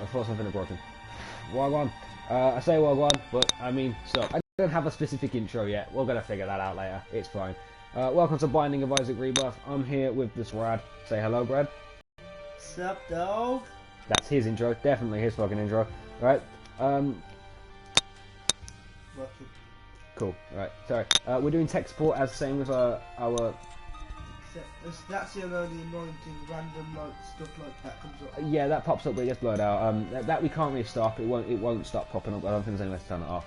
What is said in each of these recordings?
I thought something had broken. Wagwan. I say Wagwan, but I mean sup. I don't have a specific intro yet. We're gonna figure that out later. It's fine. Welcome to Binding of Isaac Rebirth. I'm here with this Brad. Say hello, Brad. Sup, dog? That's his intro. Definitely his fucking intro. Right. Cool. Right. Sorry. We're doing tech support as same with our. That's the only annoying thing. Random like stuff like that comes up. Yeah, that pops up, but it gets blurred out. That we can't really stop. It won't stop popping up. I don't think there's any way to turn it off.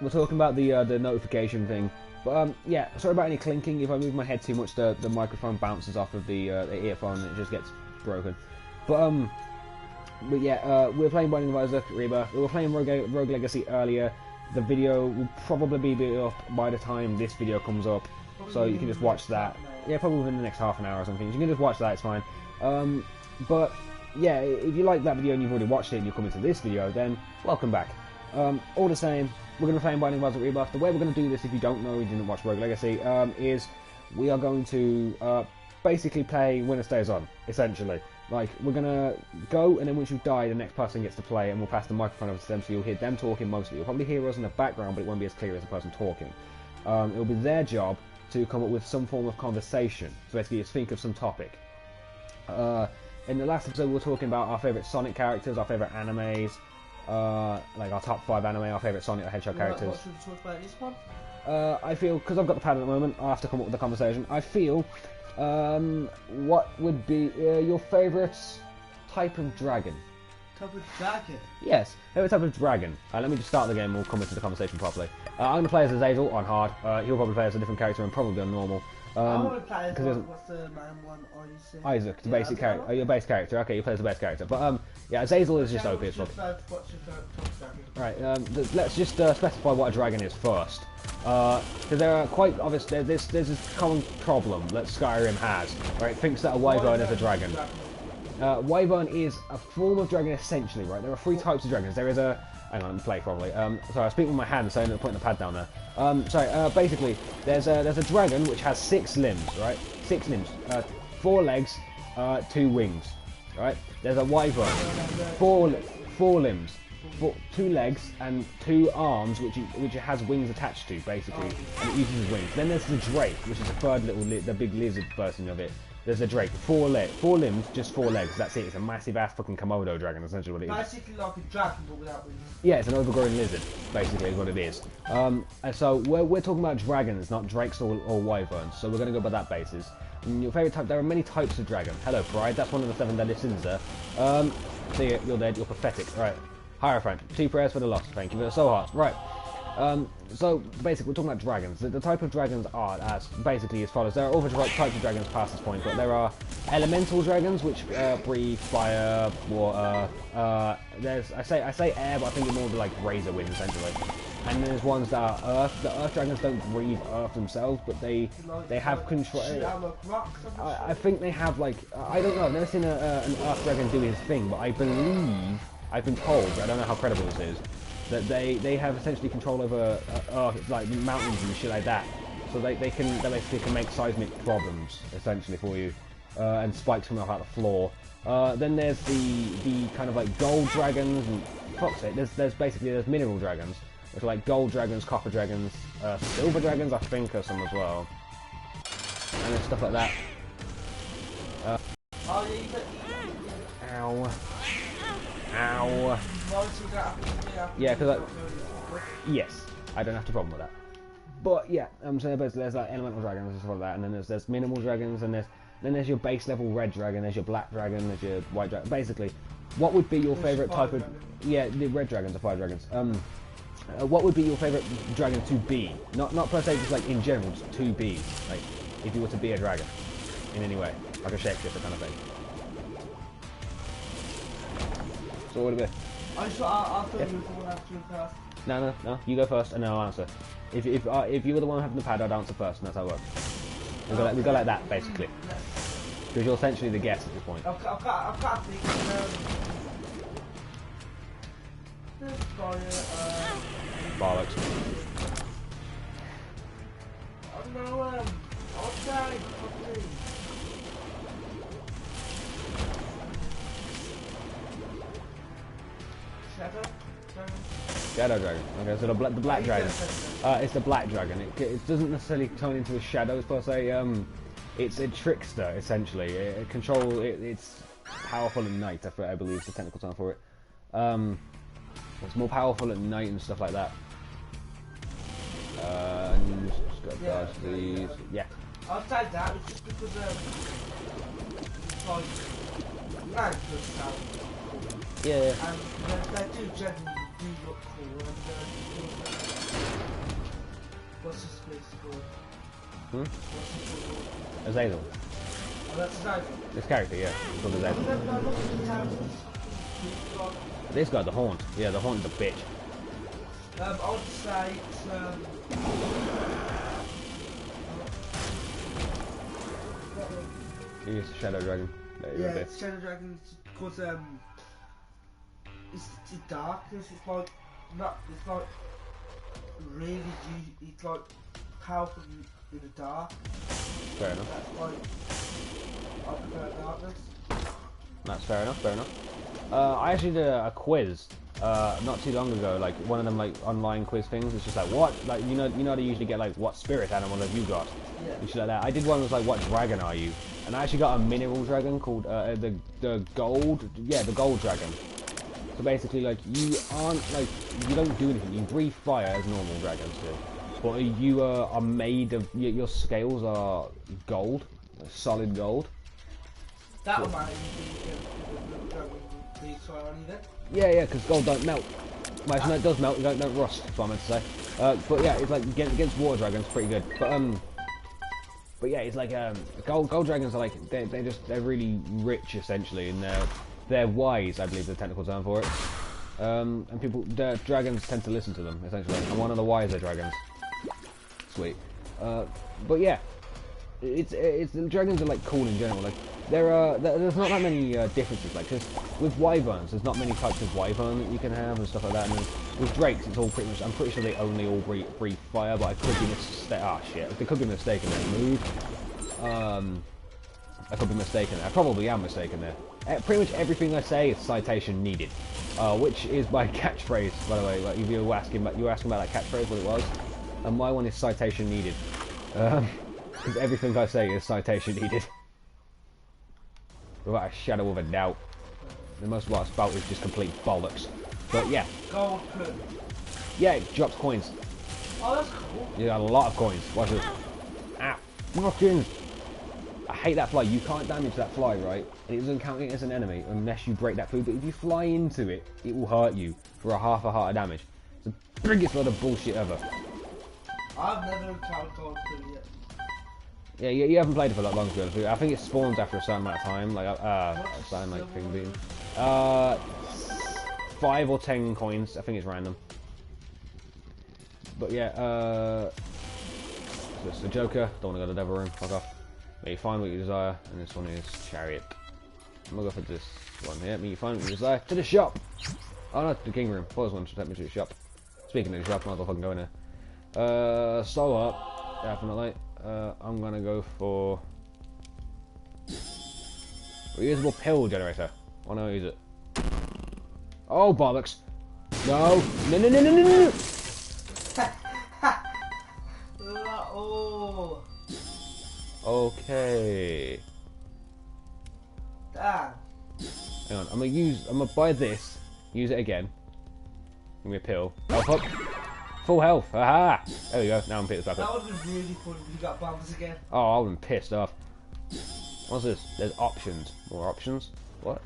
We're talking about the notification thing. But yeah, sorry about any clinking. If I move my head too much, the microphone bounces off of the earphone and it just gets broken. But yeah, we're playing Binding of Isaac Rebirth. We were playing Rogue Legacy earlier. The video will probably be up by the time this video comes up, so you can just watch that. Yeah, probably within the next half an hour or something. You can just watch that, it's fine. But yeah, if you like that video and you've already watched it and you're coming to this video, then welcome back. All the same, we're going to be playing Binding of Isaac Rebirth. The way we're going to do this, if you don't know, you didn't watch Rogue Legacy, is we are going to basically play Winner Stays On, essentially. Like, we're going to go, and then once you die, the next person gets to play, and we'll pass the microphone over to them, so you'll hear them talking mostly. You'll probably hear us in the background, but it won't be as clear as the person talking. It'll be their job to come up with some form of conversation. So basically, just think of some topic. In the last episode, we were talking about our favourite Sonic characters, our favourite animes, like our top 5 anime, our favourite Sonic the Hedgehog characters. What should we talk about in this one? I feel, because I've got the pad at the moment, I have to come up with a conversation. I feel, what would be your favourite type of dragon? Type of dragon? Yes, favourite type of dragon. Let me just start the game and we'll come into the conversation properly. I'm going to play as Azazel on hard. He'll probably play as a different character and probably on normal. I want to play as what's the man one? Isaac, the basic character. Your base character. Okay, you play as the base character. But yeah, Azazel is just OP as fuck. What's your favourite top dragon? Right, let's just specify what a dragon is first. Because there are quite obvious. There's this common problem that Skyrim has, where it thinks that a wyvern is a dragon. Wyvern is a form of dragon essentially, right? There are 3 types of dragons. There is a... Hang on, let me play properly. Sorry, I speak with my hand, so I ended up putting the pad down there. Basically, there's a dragon which has 6 limbs, right? 6 limbs. 4 legs, 2 wings, right? There's a wyvern, 4 limbs, 2 legs, and 2 arms, which it has wings attached to, basically, and it uses wings. Then there's the drake, which is the third the big lizard version of it. There's a drake, 4 limbs, just 4 legs. That's it. It's a massive ass fucking Komodo dragon, essentially what it is. Basically like a dragon, but without wings. Yeah, it's an overgrown lizard, basically, is what it is. And so we're talking about dragons, not drakes or wyverns. So we're going to go by that basis. And your favourite type? There are many types of dragon. Hello, Pride. That's one of the 7 deadly sins there. See ya, you're dead. You're pathetic. Right. Hierophant. 2 prayers for the lost. Thank you. They're so hard. Right. So basically, we're talking about dragons. The type of dragons are basically as follows. There are other types of dragons past this point, but there are elemental dragons which breathe fire, water. I say air, but I think it's more like razor wind essentially. And there's ones that are earth. The earth dragons don't breathe earth themselves, but they have control. I think they have like I don't know. I've never seen an earth dragon do his thing, but I believe I've been told. I don't know how credible this is. That they have essentially control over like mountains and shit like that, so they basically can make seismic problems essentially for you, and spikes coming off out the floor. Then there's the kind of like gold dragons and fuck's sake. There's mineral dragons, which are like gold dragons, copper dragons, silver dragons. I think are some as well, and stuff like that. Ow. Ow. Yeah, because yes, I don't have a problem with that. But yeah, so basically there's like elemental dragons and stuff like that, and then there's minimal dragons, and then there's your base level red dragon, there's your black dragon, there's your white dragon. Basically, what would be your favourite type of? Yeah, the red dragons are fire dragons. What would be your favourite dragon to be? Not per se, just like in general, just to be. Like if you were to be a dragon in any way, like a shapeshifter kind of thing. So what would it be? I thought you were the one after first. No, you go first and then I'll answer. If you were the one having the pad, I'd answer first, and that's how it works. We go like that, basically. Because you're essentially the guest at this point. I've got a thing. Bollocks. I don't know, outside, Shadow Dragon? Shadow Dragon. Okay, so the black dragon. It's the black dragon. It doesn't necessarily turn into a shadow per se. It's a trickster essentially. It's powerful at night. I believe is the technical term for it. It's more powerful at night and stuff like that. And just got to dodge these. Yeah. I'll take that. It's just because it's like land does sound cool. Yeah. And they do generally do look cool. And what's his face called? Hmm? What's his called? Azazel. Oh, that's Azazel. This character, yeah. It's called Azazel. This guy, the Haunt. Yeah, the Haunt is a bitch. I would say it's He's a Shadow Dragon. yeah, it's Shadow Dragon because it's darkness. It's like really it's like powerful in the dark. Fair enough. That's like I prefer darkness. That's fair enough. Fair enough. I actually did a quiz not too long ago, like one of them like online quiz things. It's just like what, like you know they usually get like what spirit animal have you got, Yeah. and shit like that. I did one that was like what dragon are you, and I actually got a mineral dragon called the gold, the gold dragon. So basically like you don't do anything. You breathe fire as normal dragons do, but you are made of your scales are gold, solid gold. That one might be slowly then. Yeah, because gold don't melt. Well, actually, no, it does melt. It don't rust. That's what I meant to say. But yeah, it's like against water dragons, pretty good. But yeah, it's like gold dragons are like they're really rich essentially, and they're wise. I believe the technical term for it. And the dragons tend to listen to them essentially. I'm one of the wiser dragons. Sweet. But yeah, it's the dragons are like cool in general. Like there's not that many differences. Like because with wyverns, there's not many types of wyvern that you can have and stuff like that. And then with drakes, it's all pretty much. I'm pretty sure they only all breathe fire, but I could be mistaken. Ah shit, there could be mistaken there. Move. I could be mistaken there. I probably am mistaken there. Pretty much everything I say is citation needed, which is my catchphrase, by the way. Like if you were asking about that catchphrase, what it was, and my one is citation needed. Because everything I say is citation needed. Without a shadow of a doubt. The most of what I spout is just complete bollocks. But yeah. Gold clue. Yeah, it drops coins. Oh, that's cool. You got a lot of coins. Watch this. Ow. Fucking. I hate that fly. You can't damage that fly, right? And it doesn't count it as an enemy unless you break that food. But if you fly into it, it will hurt you for a half a heart of damage. It's the biggest lot of bullshit ever. I've never encountered gold clue yet. Yeah, you haven't played it for that long, to be. I think it spawns after a certain amount of time, like a certain like thing being. 5 or 10 coins. I think it's random. But yeah, so it's the Joker. Don't want to go to the Devil Room. Fuck off. May you find what you desire, and this one is Chariot. I'm gonna go for this one here. May you find what you desire to the shop. Oh no, the King Room. Pause one should take me to the shop. Speaking of the shop, might as well fucking go in there. So up, definitely. I'm gonna go for reusable pill generator. Oh no, use it. Oh bollocks! No! No! Oh. Okay. Damn. Hang on. I'm gonna buy this. Use it again. Give me a pill. Health up. Full health. Aha! There we go. Now I'm pissed back That up. would have been really fun if you got bombs again. Oh, I would have been pissed off. What's this? There's options. More options? What?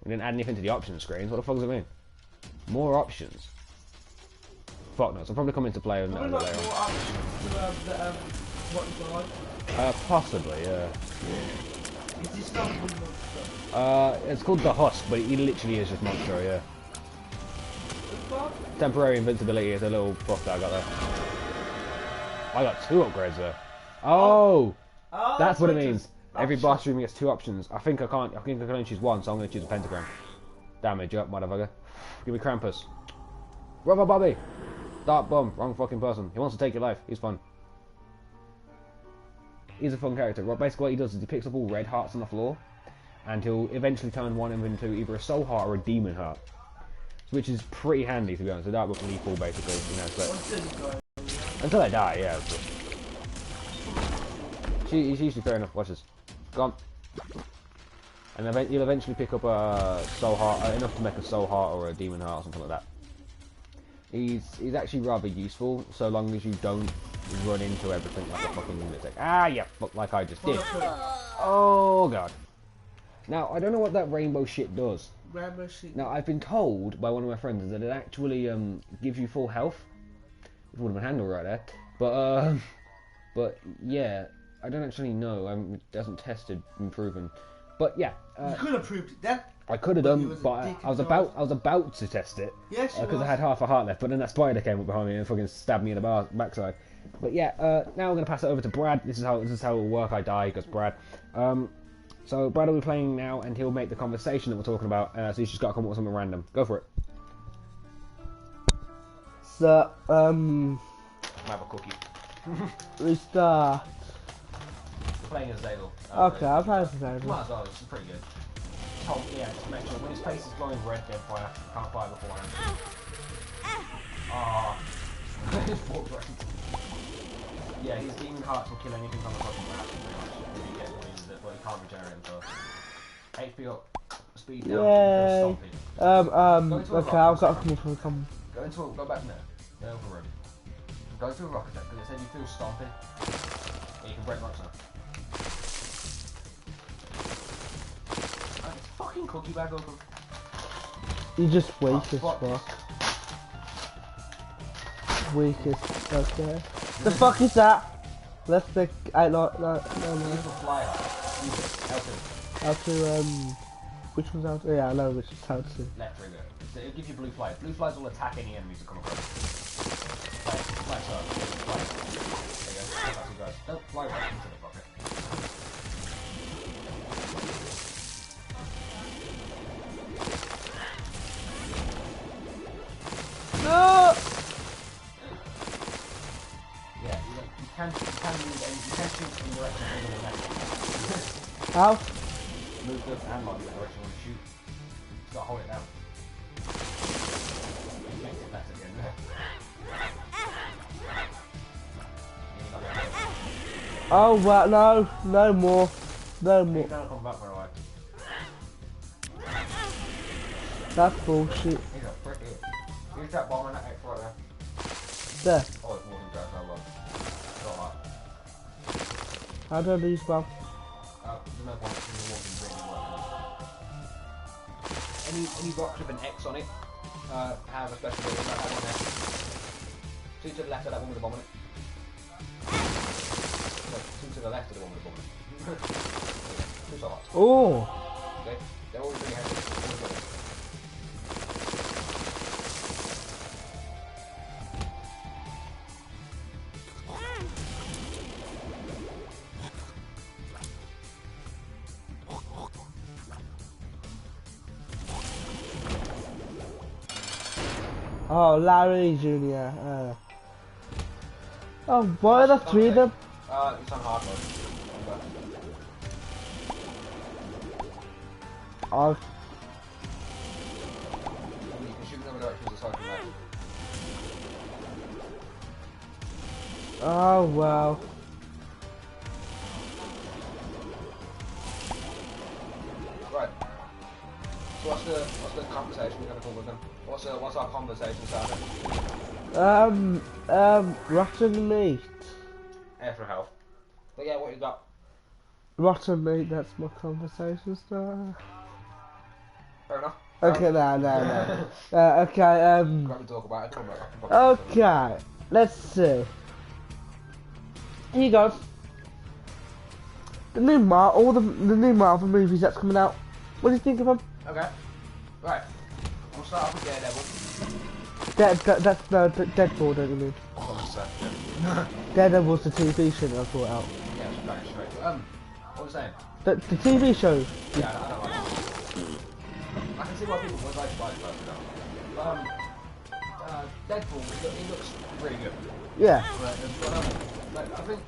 We didn't add anything to the options screens. What the fuck does it mean? More options. Fuck knows. I'll probably come into play on that Probably later like on. more options to what you buy. Possibly, yeah. Is this not good stuff? It's called the Husk, but it literally is just Monstro, yeah. Temporary invincibility is a little buff that I got there. I got 2 upgrades there. Oh! That's what it means. Every boss room gets 2 options. I think I can only choose one, so I'm going to choose a pentagram. Damage up, motherfucker. Give me Krampus. Rubber Bobby! Dark Bum, wrong fucking person. He wants to take your life. He's fun. He's a fun character. Basically what he does is he picks up all red hearts on the floor, and he'll eventually turn one of them into either a soul heart or a demon heart, which is pretty handy to be honest. So that would lethal basically, you know. But until I die, yeah. He's usually fair enough. Watch this. Gone. And then you'll eventually pick up a soul heart, enough to make a soul heart or a demon heart or something like that. He's actually rather useful so long as you don't run into everything like a fucking lunatic. Ah, yeah, like I just did. Oh god. Now I don't know what that rainbow shit does. Rainbow shit. Now I've been told by one of my friends that it actually gives you full health. If you want my handle right there, but yeah, I don't actually know. It hasn't tested and proven. But yeah, you could have proved it then. I could have done, but I was about to test it. Yes, because I had half a heart left. But then that spider came up behind me and fucking stabbed me in the backside. But yeah, now I'm gonna pass it over to Brad. This is how it will work. I die because Brad. So Brad will be playing now, and he'll make the conversation that we're talking about. So he's just got to come up with something random. Go for it. So Have a cookie. restart. Playing as Zadel. Okay, I'll play as Zadel. Might as well. It's pretty good. Yeah, just make sure when his face is glowing red, then fire. Can't fire beforehand. Ah. Yeah, his demon hearts will kill anything on the fucking map, pretty much. If he gets what he uses it, but he can't regenerate himself. HP up, speed down, Yay. stomping. Okay, I've got to come up with some. Go back there. Go over the room. Go to a rocket deck, because it said you feel stomping. Yeah, you can break rocks now. Fucking cookie bag open. You're just weak as fuck. fuck. Weak as fuck, yeah. The fuck is that? Let's pick. No. Flyer. How to, which one's out? Yeah, I know which is how to. Left trigger. So it'll give you blue flies. Blue flies will attack any enemies that come across. Like so. Fly. There you go. That's you guys. Don't fly right into the bucket. No! Yeah, you can shoot in direction of the left. How? Move the analog in the direction you want to shoot. Just gotta hold it down. It makes it better again there. Oh well, no more. Don't come back for a while. That's bullshit. He's a prick. Here's that bomb and that X right there. There. Oh, it's more than that, so well. It's alright. How do I lose bomb? There's no point in walking really well. Any rocks with an X on it have a special ability like that one there. Two to the left of that one with the bomb on it. No, two to the left of the one with the bomb on it. Two shots. Oh! Okay? They're always really heavy. Always got it. Oh, Larry Jr. Oh, what are the three of them? It's on hard mode. Oh, You can shoot them in directions aside from that. oh wow. Right. So what's the conversation we're gonna call with them? What's our conversation starter? Rotten meat. After health. But yeah, what you got? Rotten meat, that's my conversation starter. Fair enough. Okay, no. Okay, Grab and talk about it. Come back. okay, let's see. Here you go. The new the new Marvel movies that's coming out. What do you think of them? Okay. Right. We'll start off with Deadpool, don't you mean? Daredevil's the TV show that I brought out. Yeah, it's very straight. What was saying? The TV show. Yeah, I don't like it. I can see why people would like to buy it first, Deadpool, it looks pretty good. Yeah. But I think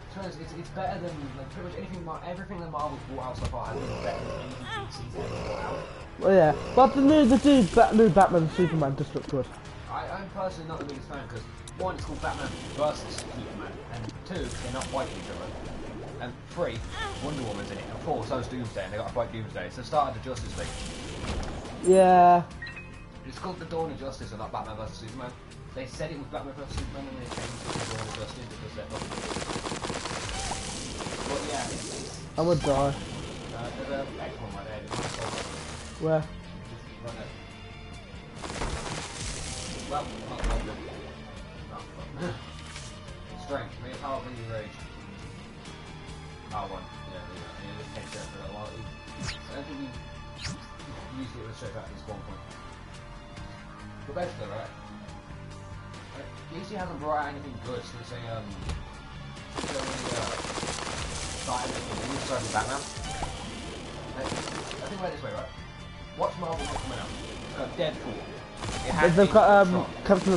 To be honest, it's better than like, pretty much anything. Everything that Marvel's brought out so far has been better than anything DC's ever brought out. Well, yeah, but the new Batman and Superman just look good. I'm personally not the biggest fan because one, it's called Batman versus Superman, and two, they're not fighting each other, and three, Wonder Woman's in it, and four, so's Doomsday, and they got to fight Doomsday. It's the start of the Justice League. Yeah. It's called the Dawn of Justice, and not Batman versus Superman. They said it was Batman versus Superman, and they changed it to Dawn of Justice because they're not. But yeah, it's I would die. there's an X-Men right there. Where? Run it. Well, not problem. Strength, may power bring you rage. R1. Yeah, just takes it for a while. I don't think we used it with straight back to spawn point. But basically, right? DC hasn't brought out anything good since they started making movies starting with Batman. I think about it this way, right? What's Marvel got coming out? It's got Deadpool. They've got Captain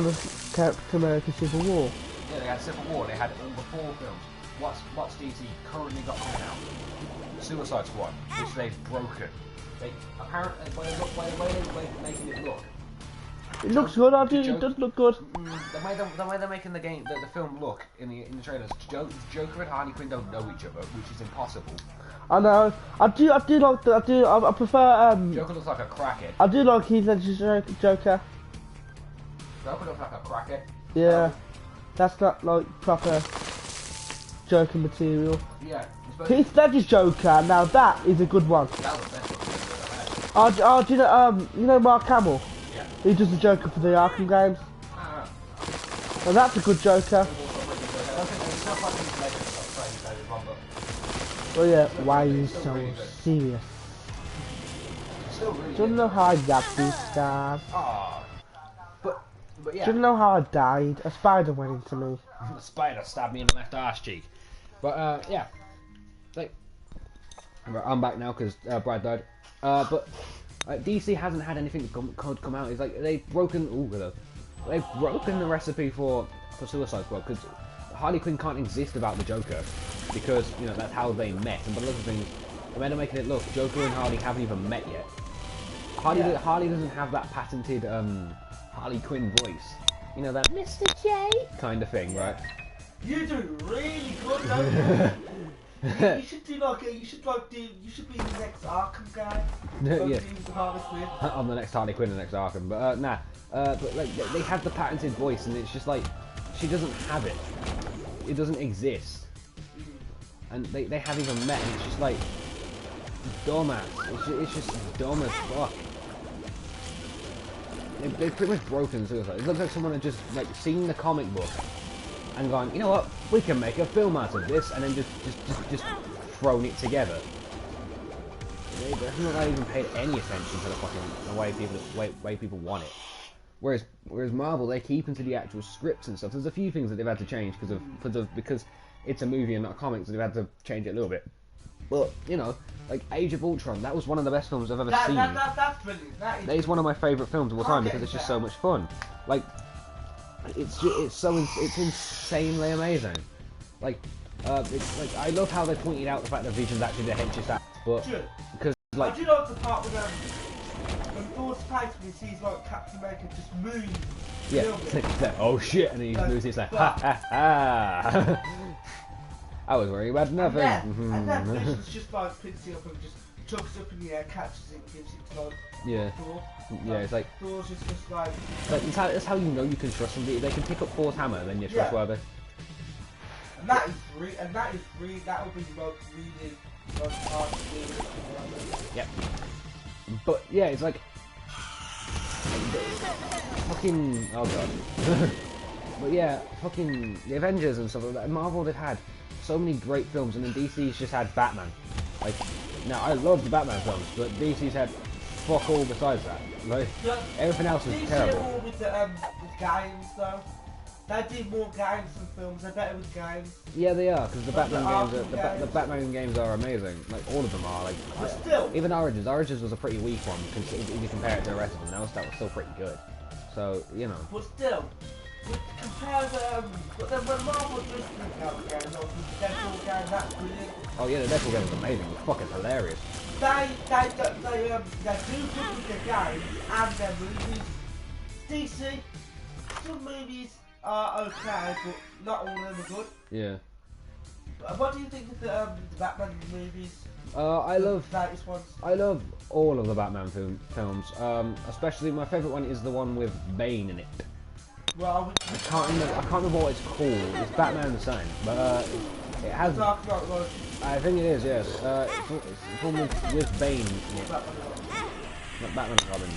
America Civil War. Yeah, they had Civil War. They had all the 4 films. What's DC currently got coming out? Suicide Squad, which they've broken. They apparently by the way they're making it look. It looks good. It does look good. The way they're making the film look in the trailers, Joker and Harley Quinn don't know each other, which is impossible. I know. I do like the. I prefer. Joker looks like a crackhead. I do like Heath Ledger's Joker. Joker looks like a crackhead. Yeah, that's not like proper Joker material. Yeah. Heath Ledger's Joker. Now that is a good one. That was the best one. Oh, do you know Mark Hamill? Yeah. He does the Joker for the Arkham games. And that's a good Joker. Oh yeah, why are you so serious? Do you know how I got these scars? But yeah. Do you know how I died? A spider went into me. The spider stabbed me in the left arse cheek. But yeah, like, I'm back now because Brad died. But DC hasn't had anything come out. It's like they've broken. They've broken the recipe for Suicide Squad because Harley Quinn can't exist without the Joker because that's how they met. And by the look of things, the way they're making it look, Joker and Harley haven't even met yet. Harley doesn't have that patented Harley Quinn voice. That Mr. J kind of thing, right? You do really good, don't you? You should be the next Arkham guy. Yeah. Harley Quinn. I'm the next Harley Quinn, the next Arkham, but nah. But like they have the patented voice, and it's just like she doesn't have it. It doesn't exist, and they haven't even met. And it's just like dumbass. It's just dumb as fuck. They've pretty much broken Suicide. It looks like someone had just like seen the comic book and gone, you know what, we can make a film out of this, and then just thrown it together. They've not even paid any attention to the way people want it. Whereas Marvel, they keep into the actual scripts and stuff. There's a few things that they've had to change because it's a movie and not comics, so they've had to change it a little bit. But like Age of Ultron, that was one of the best films I've ever seen. That's brilliant. That is one of my favourite films of all time because it's just so much fun. Like it's insanely amazing. Like I love how they pointed out the fact that Vision's actually the henchest act, but because like I do like the part with when Thor's fighting, he sees like Captain America just move. Yeah. Oh shit, and then he just moves. It's like ha ha ha. I was worried about nothing. And then Vision's just like picks it up and just chucks it up in the air, catches it, gives it to like Thor. Yeah, it's like Thor's just like. That's how you know you can trust somebody. They can pick up Thor's hammer, and then you're trustworthy. And that is free. That would be really hard to do. Yep. But yeah, it's like fucking god. But yeah, fucking the Avengers and stuff like that. Marvel, they've had so many great films, and then DC's just had Batman. Like, now I love the Batman films, but DC's had fuck all besides that. Like, everything else is terrible. More with games though. They do more games than films. They're better with games. Yeah, they are, because the Batman games are amazing. Like, all of them are. Like, but still, even Origins was a pretty weak one if you compare it to the rest of them. That was still pretty good. So But still, Compare but then when Marvel just came out again, or the Deadpool game, that's brilliant. Oh yeah, the Deadpool game was amazing. It was fucking hilarious. They do good with their games and their movies. DC, some movies are okay, but not all of them are good. Yeah. What do you think of the Batman movies? I love latest ones. I love all of the Batman films. Especially my favourite one is the one with Bane in it. Well, I can't remember what it's called. It's Batman the same, but it has. Dark Knight was. I think it is. Yes. It's one with Bane in it. Not Batman and Robin.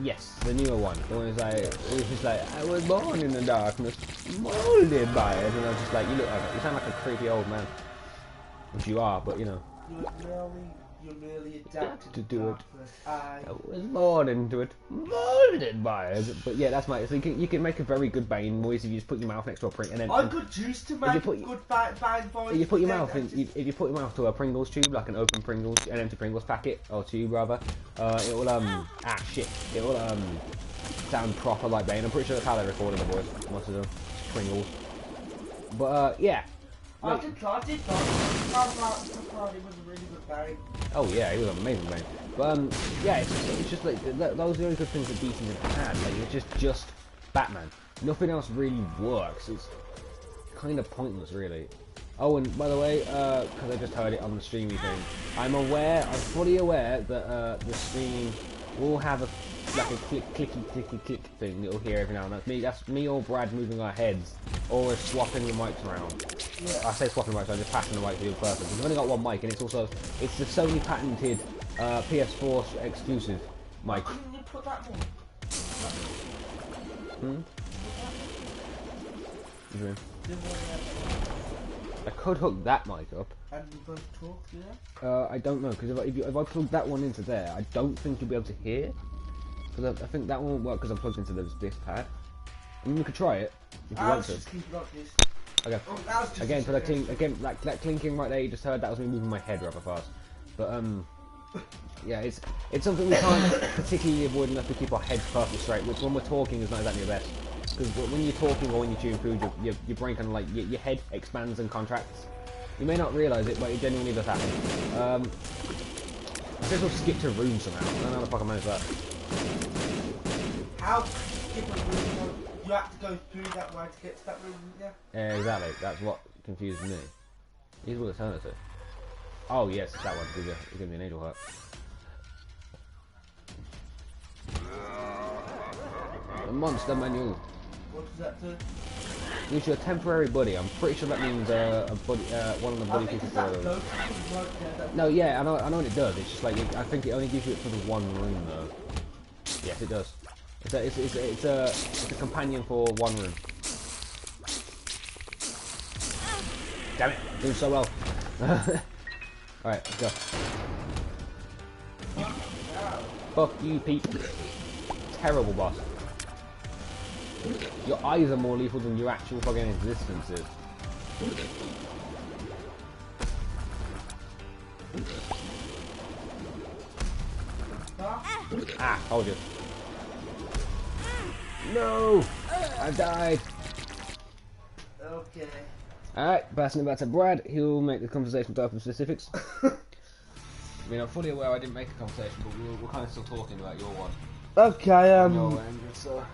Yes, the newer one. The one is like, it was just like, I was born in the darkness, molded by it, and I was just like, you sound like a creepy old man, which you are, but you know. You're merely adapted to do it. I was born into it, molded by it. But yeah, that's my. So you can make a very good Bane voice if you just put your mouth next to a Pringles, and then. I could use to make a good Bane voice. If you put your mouth if you put your mouth to a Pringles tube, like an open Pringles, an empty Pringles packet or tube rather, it will it will sound proper like Bane. I'm pretty sure that's how they recorded the voice. Most of them, Pringles. But yeah. I did try. It was a really good Bane. Oh yeah, he was an amazing Bane. But yeah, it's just like those are the only good things that DC have had. Like it's just Batman. Nothing else really works. It's kind of pointless, really. Oh, and by the way, because I just heard it on the streamy thing, I'm fully aware that the stream will have a clicky thing that you'll hear every now and then. That's me or Brad moving our heads, or swapping the mics around. Yeah. I say swapping the mics, I'm just passing the mic to the other person. We've only got one mic, and it's the Sony patented PS4 exclusive mic. Couldn't you put that one? What do you mean? I could hook that mic up. And we both talk, yeah? I don't know, because if I plug that one into there, I don't think you'll be able to hear. Because I think that one won't work because I'm plugged into this pad. I mean, we could try it if you want to. Just keep it like this. Okay. Oh, Again, for that clinking right there, you just heard that was me moving my head rather fast. But yeah, it's something we can't particularly avoid unless we keep our heads perfectly straight. Which when we're talking is not exactly the best. Because when you're talking or when you're chewing food, your brain kind of like your head expands and contracts. You may not realise it, but it genuinely does happen. I guess we'll skip to room somehow. I don't know how the fuck I managed that. How could you skip a room? You have to go through that way to get to that room, yeah? Yeah, exactly. That's what confused me. Here's what it's turn it to. Oh yes, that one. It gave me an angel heart. The monster manual. What does that do? Gives you a temporary buddy. I'm pretty sure that means a buddy, one of the buddy pieces. No, yeah, I know what it does. It's just like I think it only gives you it for the one room though. Yes, it does. It's a companion for one room. Damn it, doing so well. Alright, let's go. Fuck you, Pete. Terrible boss. Your eyes are more lethal than your actual fucking existence is. Ah, hold you. No! I died! Okay. Alright, passing it back to Brad. He'll make the conversation to open specifics. I mean, I'm fully aware I didn't make a conversation, but we're kind of still talking about your one. Okay, Your end, so...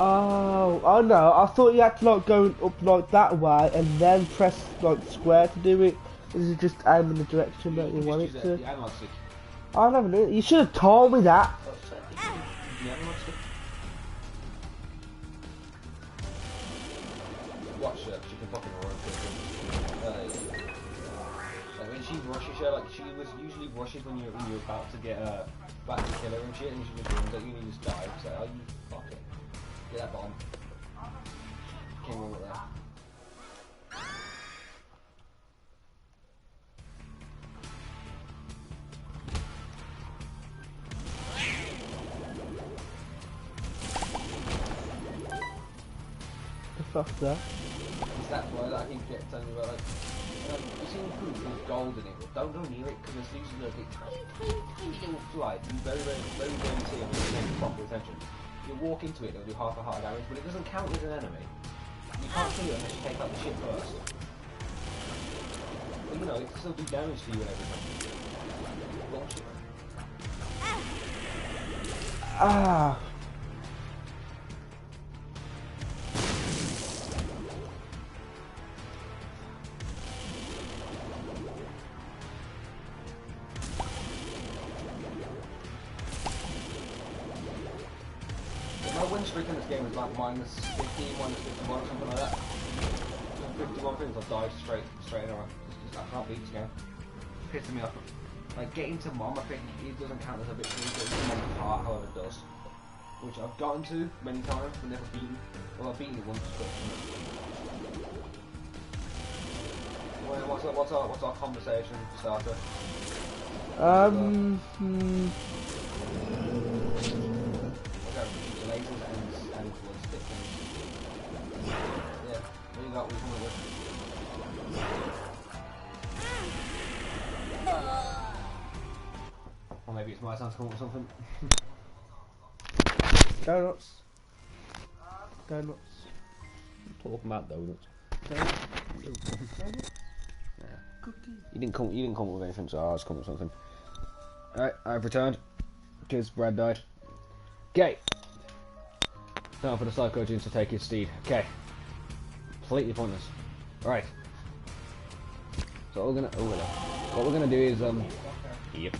Oh no, I thought you had to like go up like that way and then press like square to do it. This is just aim in the direction that you want it to. I never knew. You should have told me that. Watch her, she can fucking run quickly. Like when she rushes her, like she was usually rushes when you're about to get back to kill her and shit, and she just runs at you and you just die. It's like, oh you fucking get that bomb. Came over there. The fuck's that? Is that why that I keep telling you about like you see food with gold in it, don't go near it because it's losing a tiny little light. You very see it when you pay proper attention. You walk into it, it'll do half a heart damage, but it doesn't count as an enemy. You can't kill it unless you take out the ship first. But you know, it can still do damage to you and everything. Bullshit. Ah. My win streak in this game is like minus 15, minus 51 or something like that. 51 things I've died straight in a row. I can't beat this game. It's pissing me off. Like getting to Mom, I think it doesn't count as a victory, but it's Mom's heart, however it does. Which I've gotten to many times, but never beaten. Well, I've beaten it once, but well, what's our conversation starter? Lasers and towards stick things. Yeah, what you got? What you coming with? Or maybe it's my time to come up with something. Donuts. Donuts. Talking about donuts. Donuts. Yeah. Cookie. You didn't come up with anything, so I'll just come up with something. Alright, I've returned. Because Brad died. Okay. Time for the Psycho Genes to take his steed. Okay. Completely pointless. Right. So what we're gonna do is yep.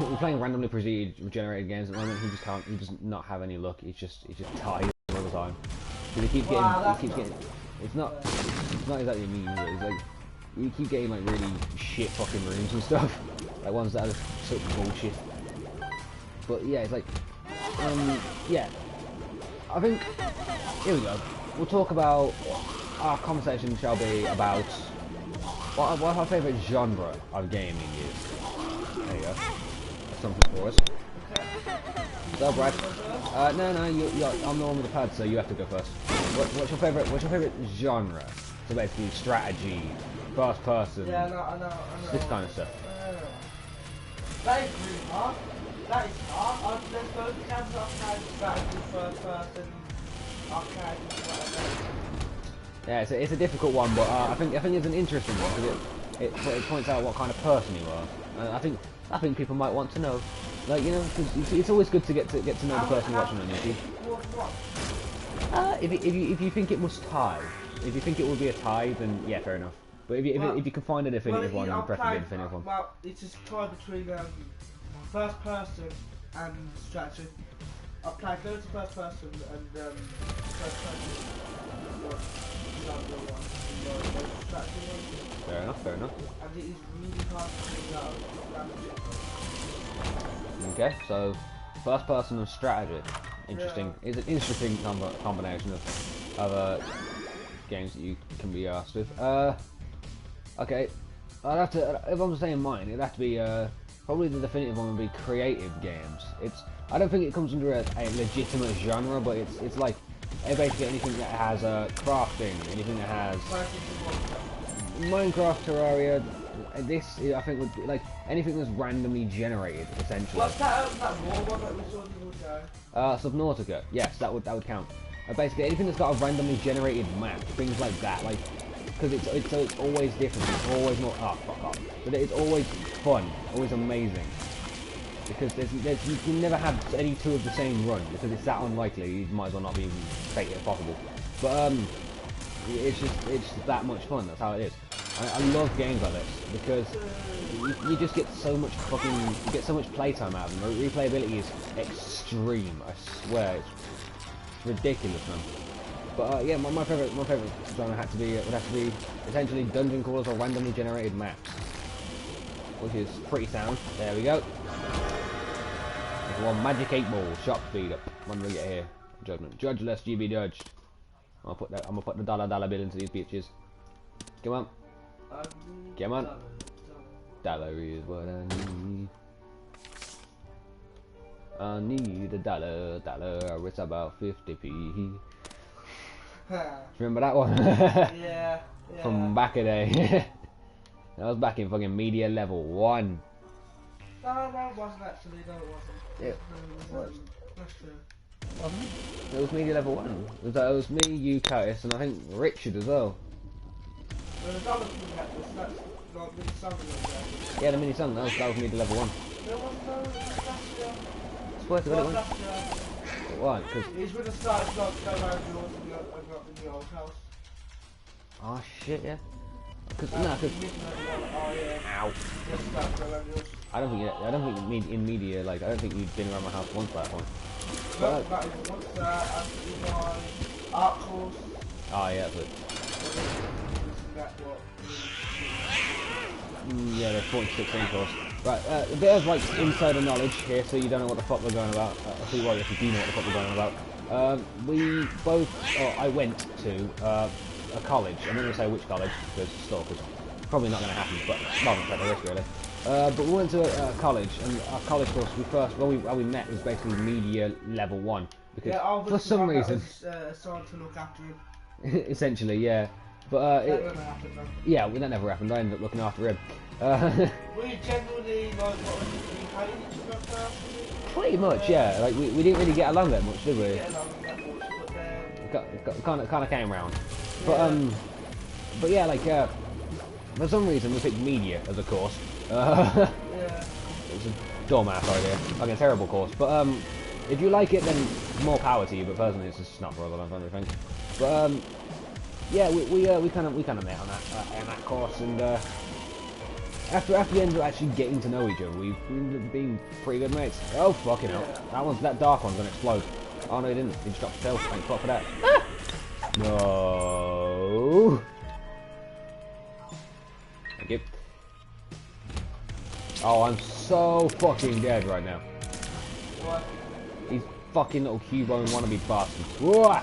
We're playing randomly generated games at the moment. He does not have any luck. He's just tired all the time. Because he keeps getting. It's not exactly mean, but it's like you keep getting like really shit fucking rooms and stuff. Like ones that are such bullshit. But yeah, it's like yeah. I think here we go. We'll talk about our conversation shall be about what our favourite genre of gaming is. There you go. That's something for us. So Brad, no, I'm the one with the pad, so you have to go first. What's your favourite genre? So basically, strategy, first person, Yeah, I know. this kind of stuff. That is really hard. That is hard. There's loads of games that I've played strategy, first person, arcade, whatever. Yeah, it's a difficult one, but I think it's an interesting one because it points out what kind of person you are. I think people might want to know, like because it's always good to get to know the person watching on YouTube. What? If you think it must tie, if you think it would be a tie, then yeah, fair enough. But if you can find a definitive one, then preferably a definitive one. Well, it's just tie between first person and strategy. I've played loads of first person and first person. Fair enough. And it is really hard to figure out. Okay, so first person and strategy. Interesting. Yeah. It's an interesting combination of games that you can be asked with. Okay, I'd have to. If I'm saying mine, it'd have to be probably the definitive one would be creative games. I don't think it comes under a legitimate genre, but it's like basically anything that has crafting, anything that has Minecraft, Terraria. This I think would be like anything that's randomly generated, essentially. What's that war one that we saw the other day? Subnautica. Yes, that would count. Basically anything that's got a randomly generated map, things like that, like because it's always different. It's always not fuck off. But it's always fun, always amazing. Because you can never have any two of the same run because it's that unlikely. You might as well not be even fake it if possible. But it's just that much fun. That's how it is. I love games like this because you just get so much playtime out of them. The replayability is extreme. I swear, it's ridiculous, man. But yeah, my favorite genre would have to be essentially dungeon crawlers or randomly generated maps, which is pretty sound. There we go. One magic 8 ball, shop speed up. When we get here, judgment. Judge lest you be judged. I'm gonna put the dollar bill into these bitches. Come on. Come on. Dollar is what I need. I need a dollar. It's about 50p. Remember that one? Yeah. From back in the day. That was back in fucking media level 1. No, it wasn't actually. No, it wasn't. Yeah. No, it wasn't. That's true. It was media level 1. It was me, you, Curtis, and I think Richard as well. Well, there's other thing that was that's like mini summer there. Yeah, the mini sun, that was media level 1. There wasn't no last year. Swear to God, it was. Last year. Why? Because. He's when the started like to go around yours and got in the old house. Oh shit, yeah. Because Oh yeah. Ow. Just started to go around yours. I don't think in media, like, I don't think you've been around my house once at that point. But once after my art course. Oh yeah, but yeah, the 46 in course. Right, a bit of like insider knowledge here, so you don't know what the fuck we're going about. I'll tell you what, if you do know what the fuck we're going about. I went to a college. I'm not going to say which college, because it's probably not going to happen, but rather than take the risk really. But we went to a college, and our college course, where we met was basically media level 1. Because for some reason... Someone to look after him. essentially, yeah. But, that never happened though. yeah, well, that never happened. I ended up looking after him. Were you generally, like, what was it, you hated each other? Pretty much, yeah. Like, we didn't really get along that much, did we? Get along that much, but then... Kind of came round. But yeah, like, for some reason we picked media as a course. Yeah. It was a dumbass idea, like a terrible course. But if you like it, then more power to you. But personally, it's just not for us, I don't think. But yeah, we kind of met on that course, and after we ended up actually getting to know each other, we ended up being pretty good mates. Oh fucking hell! That dark one's gonna explode. Oh no, he didn't. He just dropped a tail. Thank fuck for that. Ah! No. Thank you. Oh, I'm so fucking dead right now. What? These fucking little Cubone wannabe bastards. Whoa!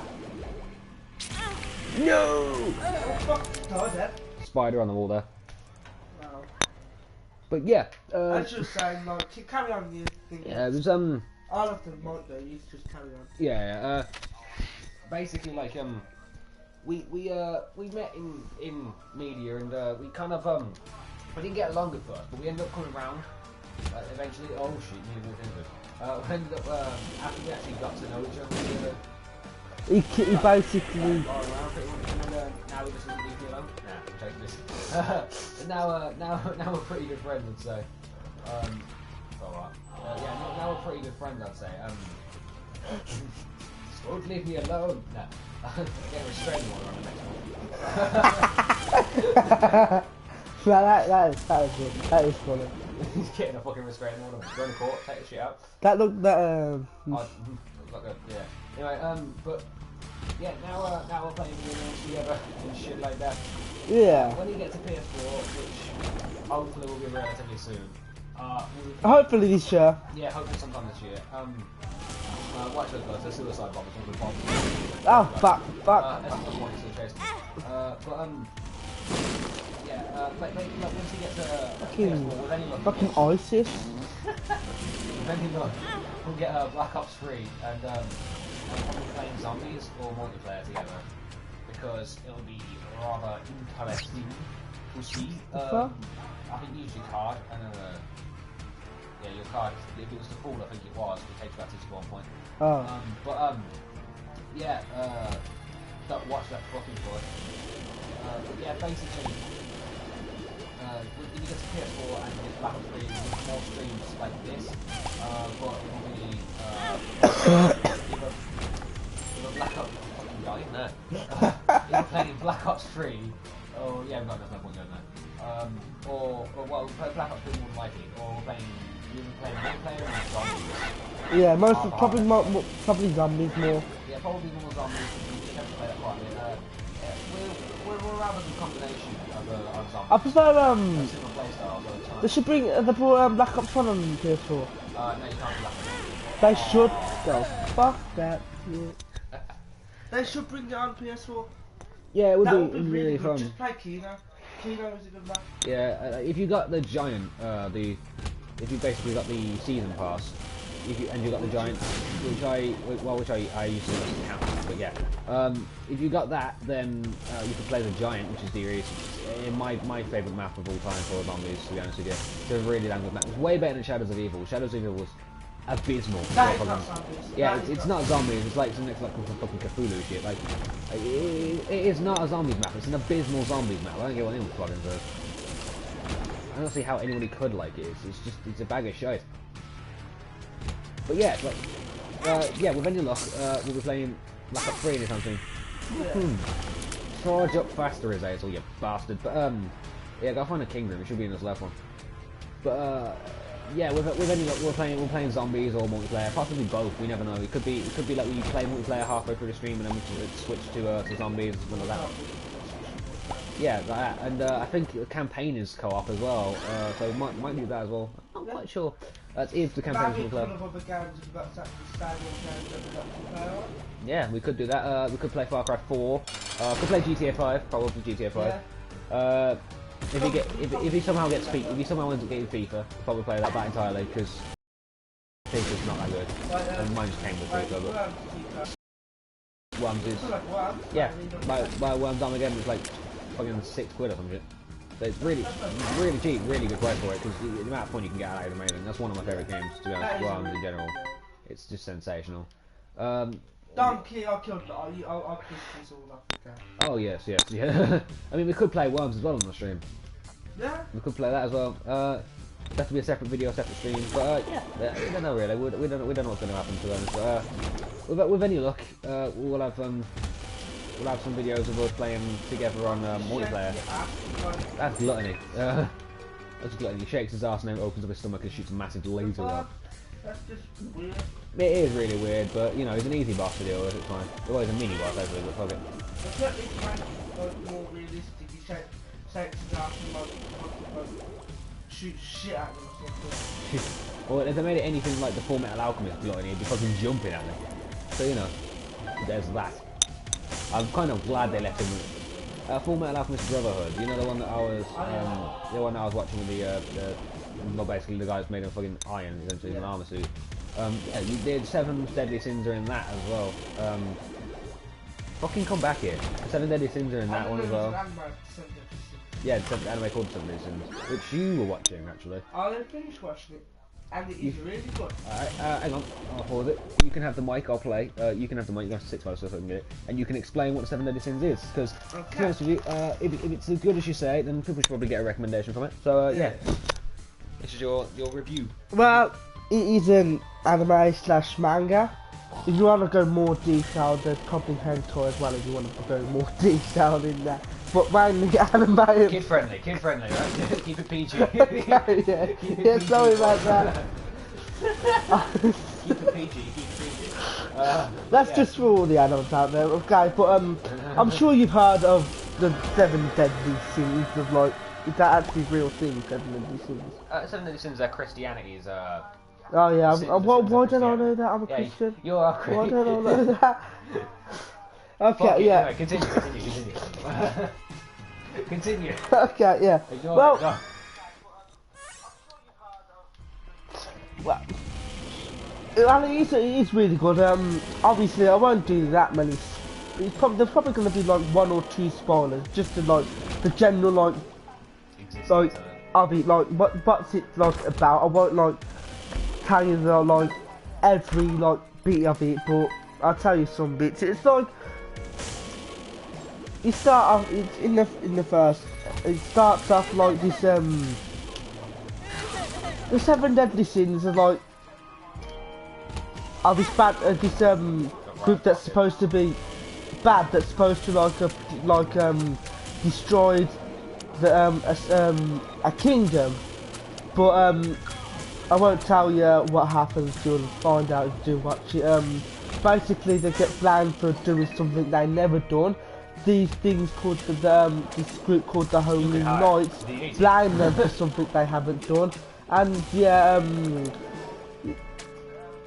No! Spider on the wall there. No. But yeah, I was just saying, like, carry on your thing. yeah, it was I love the mic though, you just carry on. yeah, basically like we met in media, and we kind of we didn't get along at first, but we ended up coming round eventually. Oh shit, you moved into it. We ended up after we actually got to know each other. He basically... All around pretty much, and now we just leave me alone. Nah, I'm taking this. And now we're pretty good friends, I'd say. Alright. Yeah, now we're pretty good friends, I'd say. Don't leave me alone. Nah. Get a restraining order on the next one. No, that is good. That is funny. He's getting a fucking restraining order. Go to court, take the shit out. That looked that Oh, like a, yeah. Anyway, but yeah, now we're playing video games together and shit like that. yeah. When you get to PS4, which hopefully will be relatively soon. Hopefully this year. Yeah, hopefully sometime this year. Watch those guys, they're suicide bombers. Oh fuck. That's not the point, it's the chase. Yeah, once you get to PS4, with any luck, Fucking ISIS. with any luck, we'll get Black Ops 3 and probably playing zombies or multiplayer together, because it'll be rather interesting to see. I think you use your card, and yeah, your card, if it was to fall, I think it was, it takes about 61 points. Oh. Yeah, don't watch that fucking boy. Yeah, basically, when you get to PS4 and you get Black Ops 3, there's more streams like this, but it will be, either Black Ops, fucking dying there. Either playing Black Ops 3, or, yeah, no point going there. Or well, play Black Ops 3 more than likely, or playing multiplayer and zombies. Yeah, probably zombies more. Yeah, probably more zombies. We have to play that quite a bit. We're rather the combination of zombies. I prefer Similar playstyles all the time. they should bring they brought Black Ops 1 on PS4. No, you can't do that. They should go. Fuck that. Yeah. They should bring it on PS4. Yeah, it would That would be be really really fun. good. Just play Kino. Kino is a good map. Yeah, if you got the giant, if you basically got the season pass, and you got the giant, which I used to count, but yeah. If you got that, then you can play the giant, which is my favourite map of all time for zombies. To be honest with you, it's a really damn good map. It's way better than Shadows of Evil. Shadows of Evil was abysmal. That is not zombies. Yeah, it's not zombies. It's like some next like some fucking Cthulhu shit. Like it is not a zombies map. It's an abysmal zombies map. I don't get what anyone plugging for. I don't see how anybody could like it. It's a bag of shit. But yeah, yeah, with any luck, we'll be playing like a 3 or something. Charge up faster, Azazel, you bastard. But yeah, go find a kingdom. It should be in this left one. But yeah, with any luck, we're playing zombies or multiplayer. Possibly both. We never know. It could be like we play multiplayer halfway through the stream and then we switch to zombies or something like that. Yeah, like that. And I think the campaign is co-op as well, so might do that as well. I'm not quite sure. That's if the campaign is co-op. Yeah, we could do that. We could play Far Cry 4. Could play GTA 5, probably GTA 5. Yeah. If he somehow ends up getting FIFA, we'll probably play that entirely because FIFA's not that good. And mine just came with FIFA, but Worms is buy Worms on again. It's like fucking £6 or some shit. So it's really cheap, really good price for it because the amount of fun you can get out of it is amazing. That's one of my favourite games, to be honest. Worms in general, it's just sensational. Donkey, I killed it. I'll push this all up again. Oh yes, yeah. I mean, we could play Worms as well on the stream. Yeah. We could play that as well. That to be a separate video, separate stream. But yeah, we don't know really. We don't know what's going to happen to them. But with any luck, we'll have some videos of us playing together on multiplayer. That's gluttony. That's gluttony. He shakes his ass and then opens up his stomach and shoots a massive laser up. That's just weird. It is really weird, but you know, he's an easy boss to deal with. It's fine. Well, he's a mini boss, actually, but fuck it. It's at least more realistic. He shakes his ass and shoot shit at them or something. Well, if they made it anything like the Full Metal Alchemist gluttony, he'd be fucking jumping at me. So you know, there's that. I'm kind of glad they left him. Full Metal Alchemist Brotherhood. You know the one that I was, watching with well, basically the guy that's made of fucking iron, essentially, in an armor suit. Yeah, you did 7 Deadly Sins are in that as well. Fucking come back here. 7 Deadly Sins are in that one as well. Yeah, it's an anime called 7 Deadly Sins, which you were watching actually. I didn't finish watching it. And it is really good. Alright, hang on, I'll pause it. You can have the mic, I'll play. You can have the mic, you can have to sit close so I can get it. And you can explain what 7 Deadly Sins is. Because, to be honest with you, if it's as good as you say, then people should probably get a recommendation from it. So, yeah. This is your review. Well, it is an anime/manga. If you want to go more detailed, there's probably hentai as well if you want to go more detailed in that. But mainly anime. Kid friendly, right? Keep it PG. Yeah, sorry about that. Keep it PG, That's just for all the adults out there, okay? But I'm sure you've heard of the 7 Deadly Sins of like. Is that actually real thing, 7 Deadly Sins? 7 Deadly Sins are Christianity's. Oh yeah, why don't I know that? I'm a Christian. You are Christian. Why don't I know that? Okay, yeah. Anyway, continue. Continue. Okay, yeah. Well, it is really good. Obviously, I won't do that many. There's probably going to be like 1 or 2 spoilers, just to like the general like I'll be like what's it like about. I won't like tell you the like every like bit of it, but I'll tell you some bits. It's like you start off in the first. It starts off like this. The 7 Deadly Sins are like of this bad this group that's supposed to be bad. That's supposed to destroyed the a kingdom, but I won't tell you what happens. You'll find out if you do watch it. Basically, they get blamed for doing something they never done. These things called this group called the Holy Knights blame them for something they haven't done. And yeah,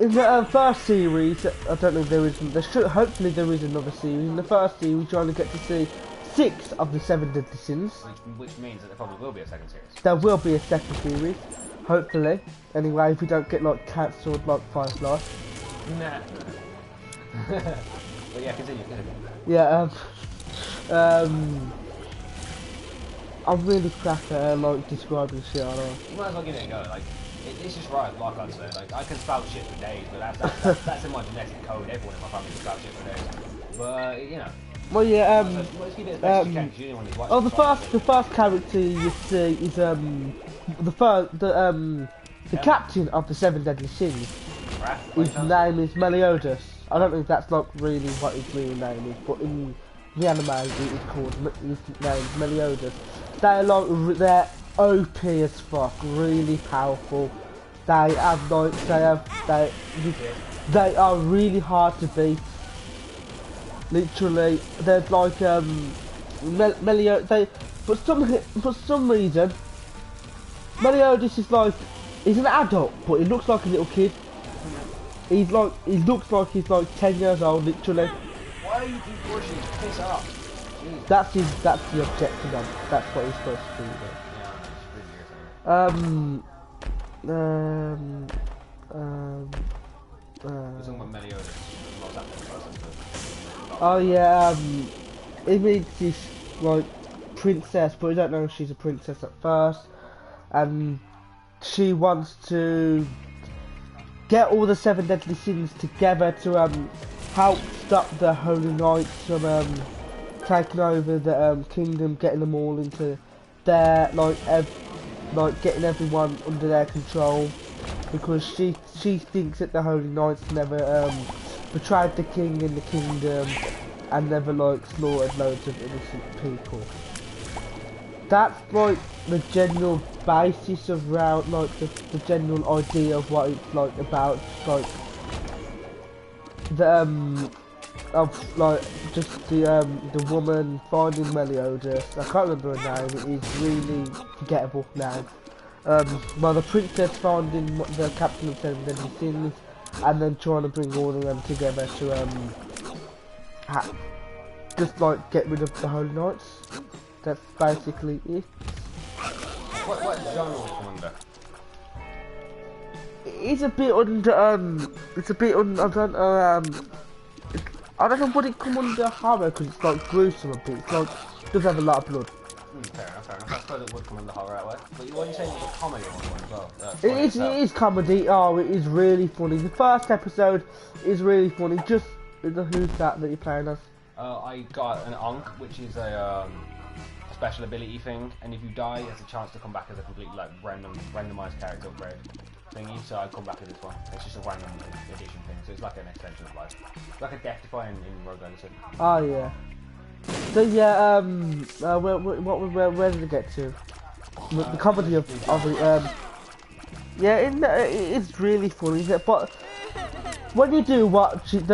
in the first series, I don't know if there is. Hopefully there is another series. In the first series, you only get to see 6 of the 7 Deadly Sins. Which means that there probably will be a second series. There will be a second series. Hopefully. Anyway, if we don't get like cancelled like Firefly. Nah. But yeah, continue. Yeah, I'm really crap at like describing shit, I know. You might as well give it a go. Like, it's just right, like I said. Like, I can spout shit for days, but that's in my genetic code. Everyone in my family can spout shit for days. But you know. Well, yeah, let's give it as best you can, 'cause you're the one who's watching oh, the first character you see is the captain of the Seven Deadly Sins. His name is Meliodas. I don't know if that's like really what his real name is, but in the anime it is called, his name is Meliodas. They're OP as fuck, really powerful. They are really hard to beat. Literally, they're like for some reason Meliodas is like, he's an adult, but he looks like a little kid. He looks like he's like 10 years old, literally. Why are you pushing? Piss off. That's the objective. That's what he's supposed to do. You're talking about Meliodas. Oh yeah, it means this like princess, but we don't know if she's a princess at first, and she wants to get all the Seven Deadly Sins together to help stop the Holy Knights from taking over the kingdom, getting them all into their like getting everyone under their control, because she thinks that the Holy Knights never betrayed the king and the kingdom and never like slaughtered loads of innocent people. That's like the general basis of like the general idea of what it's like about, like the of like just the woman finding Meliodas. I can't remember her name. It is really forgettable now. Well, the princess finding the captain of Seven Deadly Sins, and then trying to bring all of them together to just like get rid of the Holy Knights. That's basically it. What genre would it come under? It's a bit under I don't know what it come under horror, because it's like gruesome a bit. It's like it does have a lot of blood. Fair enough. I suppose it would come under horror that way. But what are you saying, it's a comedy one as well? It is comedy. Oh, it is really funny. The first episode is really funny. Just who's that you're playing as? I got an Ankh, which is a special ability thing, and if you die, there's a chance to come back as a completely like randomized character upgrade thingy. So I come back as this one. It's just a random edition thing. So it's like an extension of life, it's like a Death Defy in Rogue Legacy. Oh yeah. So yeah, where did it get to? The comedy of yeah, it's really funny, but when you do watch it,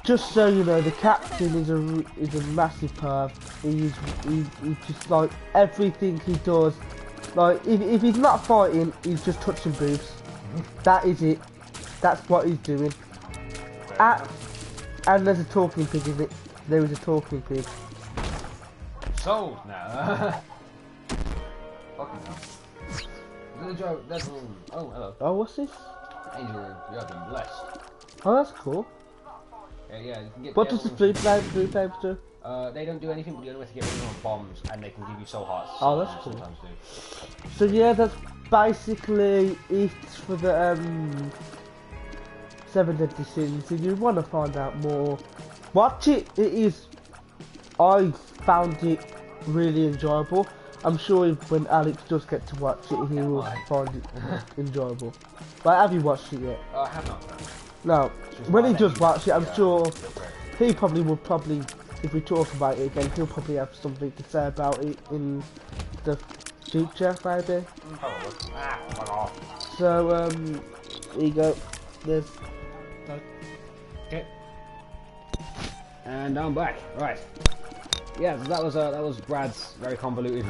just so you know, the captain is a massive perv. He's just like everything he does. Like if he's not fighting, he's just touching boobs. That is it. That's what he's doing. And there's a talking pig, isn't it? There was a talking pig. Sold now. Fucking hell. Oh, hello. Oh, what's this? Angel, you have been blessed. Oh, that's cool. Yeah, you can get. What does the blue flame do? They don't do anything, but the only way to get rid of them are bombs, and they can give you soul hearts. Oh, that's cool. Sometimes do. So yeah, that's basically it for the Seven Deadly Sins. If you want to find out more, watch it. I found it really enjoyable. I'm sure when Alex does get to watch it, he will find it enjoyable. But have you watched it yet? I have not. No. When he does watch it, I'm sure he will probably, if we talk about it again, he'll probably have something to say about it in the future, maybe. Probably. So, here you go. There's. Okay. And I'm back. Right. Yeah, so that was Brad's very convoluted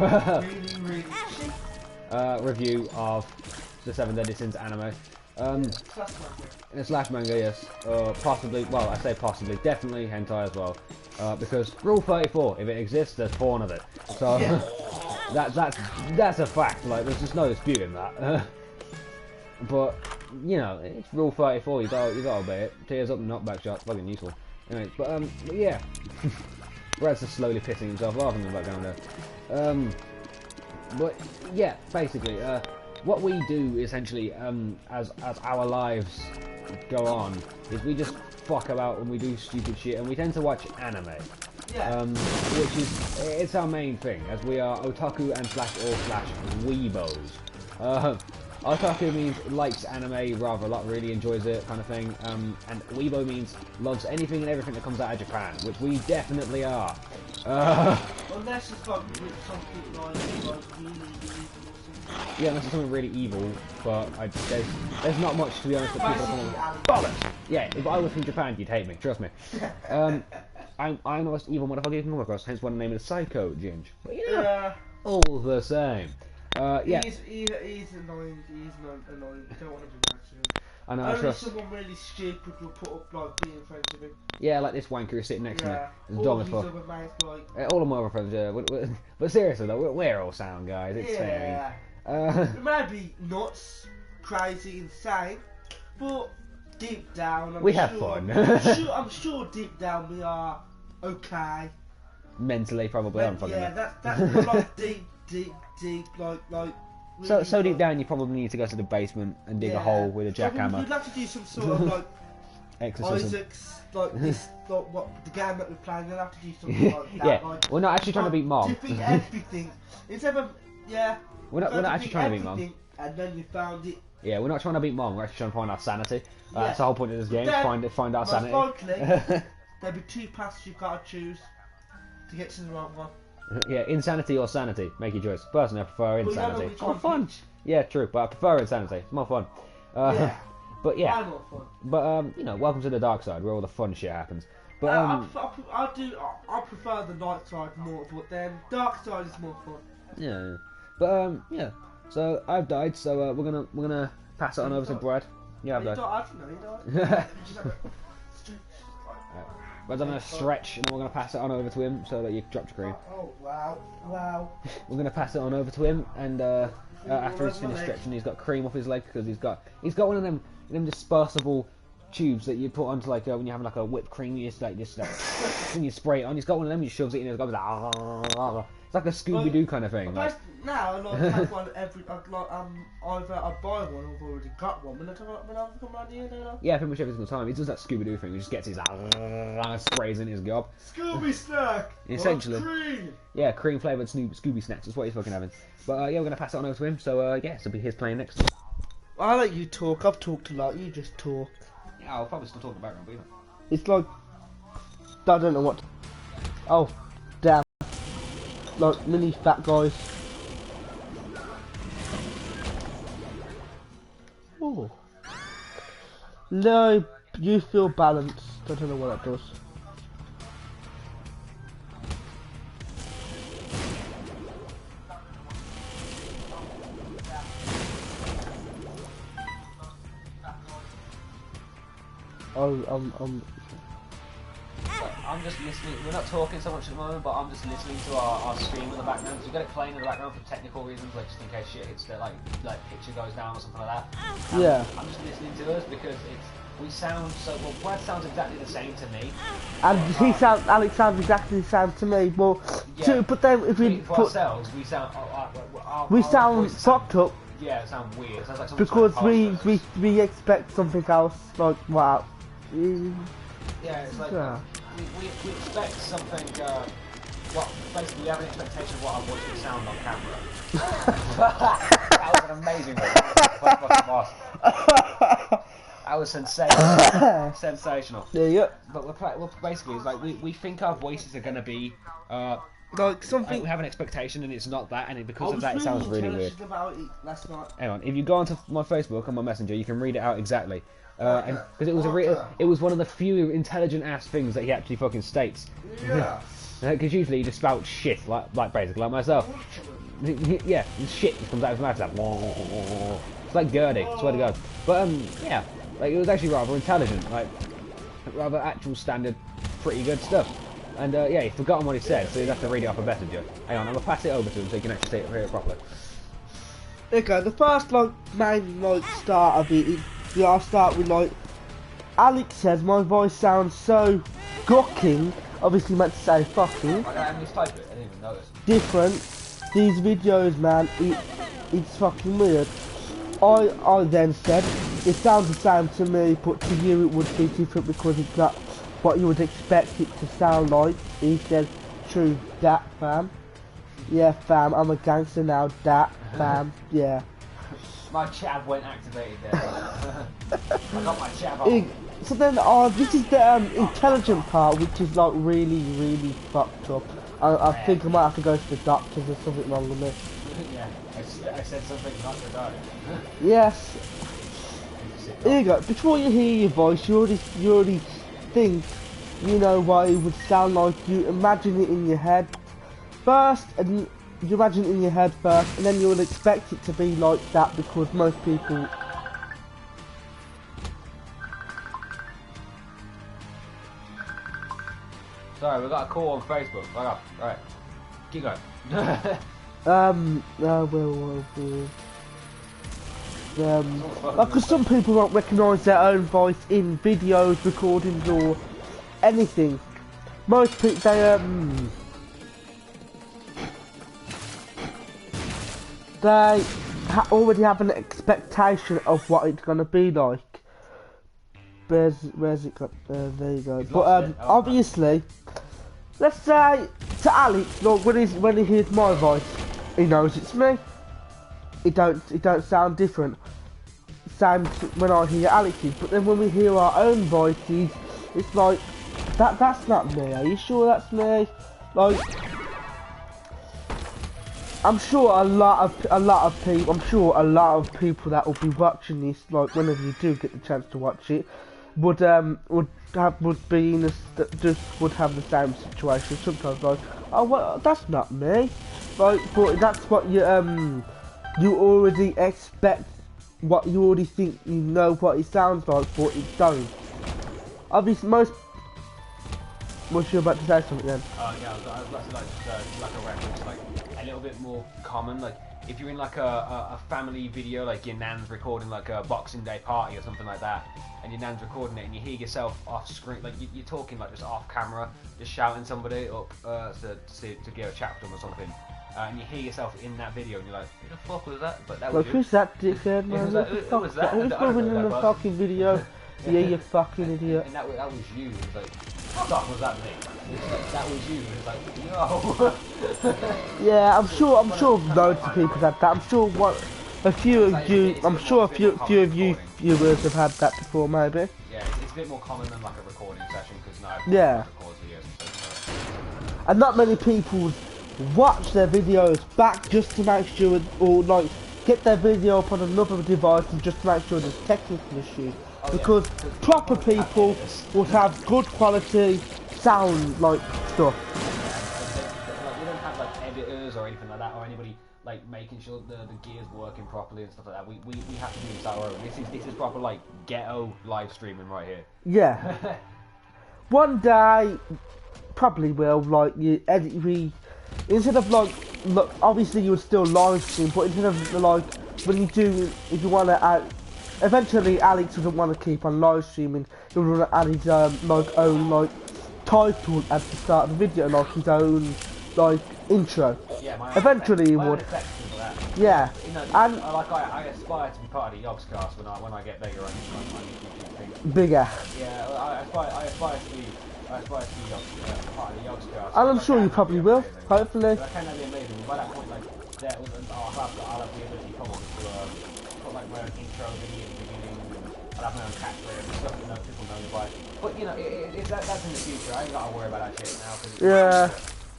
review of the Seven Deadly Sins anime. In a slash manga, yes. Possibly, well, I say possibly, definitely hentai as well. Because Rule 34, if it exists, there's porn of it. So that's a fact. Like, there's just no disputing that. but you know, it's rule 34. You got to obey it. Tears up and knockback shots, fucking useful. Anyways, but yeah. Brad's just slowly pissing himself off in the background there. But yeah, basically, what we do essentially, as our lives go on, is we just fuck about and we do stupid shit, and we tend to watch anime. Yeah. Which is, it's our main thing, as we are otaku and slash weebos. Otaku means likes anime rather a lot, really enjoys it, kind of thing. And weebo means loves anything and everything that comes out of Japan, which we definitely are. Unless it's like something like really evil. Yeah, unless it's something really evil, but there's not much, to be honest, that people are bollocks! Yeah, if I was from Japan, you'd hate me, trust me. I'm the most evil motherfucker you can come across, hence why the name is Psycho, Ginge. But yeah, all the same. Yeah. He's annoying, annoying, you don't want to be nice to him. I know, Only someone really stupid will put up like being friends with him. Yeah, like this wanker is sitting next to me. It's dumb as fuck. Like... all of my other friends, yeah. But seriously though, we're all sound guys, it's fair. It might be nuts, crazy, insane, but deep down, we have fun. I'm sure deep down we are okay. Mentally, probably. I'm fucking. Yeah, that's like deep, like. Really so deep down, you probably need to go to the basement and dig a hole with a jackhammer. We'd have to do some sort of like exorcism. Isaac's, like this, like what the game that we're playing. We'll have to do something like that. Yeah, like, we're not actually trying to beat Mom. Tipping everything instead of We're not actually trying to beat Mom. And then you found it. Yeah, we're not trying to beat Mom. We're actually trying to find our sanity. That's the whole point of this game. Find our sanity. Most likely, there'll be two paths you've got to choose to get to the right one. Yeah, insanity or sanity. Make your choice. Personally, I prefer insanity. Oh, fun. Yeah, true, but I prefer insanity. It's more fun. Yeah. But yeah. More fun. But you know, welcome to the dark side, where all the fun shit happens. But I prefer the light side more, but then dark side is more fun. Yeah. But yeah. So I've died. So we're gonna pass it on over to Brad. Yeah, I've died. I don't know. You died. Brad's having a stretch, and then we're going to pass it on over to him so that you dropped your cream. Oh, wow. We're going to pass it on over to him, and after he's finished stretching, he's got cream off his leg because he's got one of them dispersible tubes that you put onto like when you have like a whipped cream. You just when you spray it on, he's got one of them. He shoves it in, and it's like it's like a Scooby-Doo kind of thing. Like. Now, I have one every either I buy one or I've already got one. When I come around here, don't I? Yeah, pretty much every single time. He does that Scooby-Doo thing. He just gets his sprays in his gob. Scooby snack. Essentially. Cream. Yeah, cream flavoured Scooby snacks. That's what he's fucking having. But yeah, we're gonna pass it on over to him. So yeah, it'll be his playing next. I'll let you talk. I've talked a lot. You just talk. Yeah, I'll probably still talk in the background, but you know. It's like I don't know what. Oh, damn! Like mini fat guys. Oh. No, you feel balanced. I don't know what that does. I'm just listening. We're not talking so much at the moment, but I'm just listening to our stream in the background. So we've got it playing in the background for technical reasons, like just in case shit hits the like picture goes down or something like that. Yeah. I'm just listening to us because we sound so well. Brad sounds exactly the same to me. And Alex sounds exactly the same to me. Well, yeah. But then if we for put ourselves, we sound sound fucked up. Yeah, it sounds weird. It sounds like because we expect something else. Like wow. Yeah, it's like we expect something. Well, basically, we have an expectation of what our voice would sound on camera. That was an amazing one. That was sensational. Sensational. Yeah. But we're basically, it's like we think our voices are going to be like something. We have an expectation, and it's not that, and because of that, it sounds really weird. About it last night. Hang on, if you go onto my Facebook on my Messenger, you can read it out exactly. Because it was one of the few intelligent ass things that he actually fucking states. Yeah. Because usually he just spouts shit like basically like myself. Yeah, shit just comes out of his mouth. Like, it's like Gertie, swear to God. But yeah, like it was actually rather intelligent, like rather actual standard, pretty good stuff. And yeah, he's forgotten what he said, so you'd have to read it off a messenger. Hang on, I'm gonna pass it over to him so you can actually see it properly. Okay, the first like main like start of it, I'll start with like Alex says my voice sounds so gawking. Obviously meant to say fucking. I don't even type it. I didn't even notice. Different. These videos, man, it's fucking weird. I then said it sounds the same to me, but to you it would be different because it's not what you would expect it to sound like. He said, "True dat, fam." Yeah, fam. I'm a gangster now. Dat, fam. Yeah. My chav went activated there. I got my chav on. So then, this is the intelligent part, which is like really fucked up. I think I might have to go to the doctors. There's something wrong with me. Yeah, I said something not regarding. Yes. Here you go. Before you hear your voice, you already think you know what it would sound like. You imagine it in your head first, and you imagine it in your head first, and then you'll expect it to be like that because most people. Sorry, we got a call on Facebook. Alright, keep going. Because some people won't recognise their own voice in videos, recordings, or anything. Most people, they already have an expectation of what it's gonna be like. Where's it got? There you go. But obviously, let's say to Alex, like when he hears my voice, he knows it's me. It don't sound different. Same when I hear Alex's, but then when we hear our own voices, it's like that's not me. Are you sure that's me? Like, I'm sure a lot of people that will be watching this, like whenever you do get the chance to watch it, would have the same situation. Sometimes like, oh well, that's not me. Like, but that's what you already expect, what you already think you know what it sounds like, but it don't. Obviously, was you about to say something then? Yeah, I was about to like a reference, like a little bit more common. Like if you're in like a family video, like your nan's recording like a Boxing Day party or something like that, and your nan's recording it, and you hear yourself off screen, like you're talking like just off camera, just shouting somebody up to get a chat with them or something. And you hear yourself in that video, and you're like, "Who the fuck was that?" But that was who's that dickhead, man? Who was that? Who's going in the fucking video? Yeah, you fucking idiot. And that was you. It was like, "Fuck, was that me?" That was you. It was like, "No." Yeah, I'm sure loads of people had that. I'm sure a few of you viewers have had that before, maybe. Yeah, it's a bit more common than like a recording session because now yeah. And not many people watch their videos back just to make sure, or like get their video up on another device and just to make sure there's technical issues. Because proper people would have good quality sound like stuff. Like, we don't have like editors or anything like that, or anybody like making sure the gear's working properly and stuff like that. We have to do this our own. This is proper like ghetto live streaming right here. Yeah. One day, probably will, like you edit instead of like, look, obviously you would still live stream, but instead of like when you do, if you want to eventually Alex doesn't want to keep on live streaming. He would want to add his own title at the start of the video, like his own intro. Yeah, eventually he would. Yeah. You know, and I aspire to be part of the Yogscast when I get bigger on YouTube thing. Bigger. Yeah, I aspire to be part of the Yogscast. And I'm sure you probably will. Hopefully. That can be amazing. By that point, like, I'll have the ability probably to put like my own intro video at the beginning. I'll have my own catchphrase and stuff that people know me by. But you know, that's in the future. I ain't got to worry about that shit now. Yeah.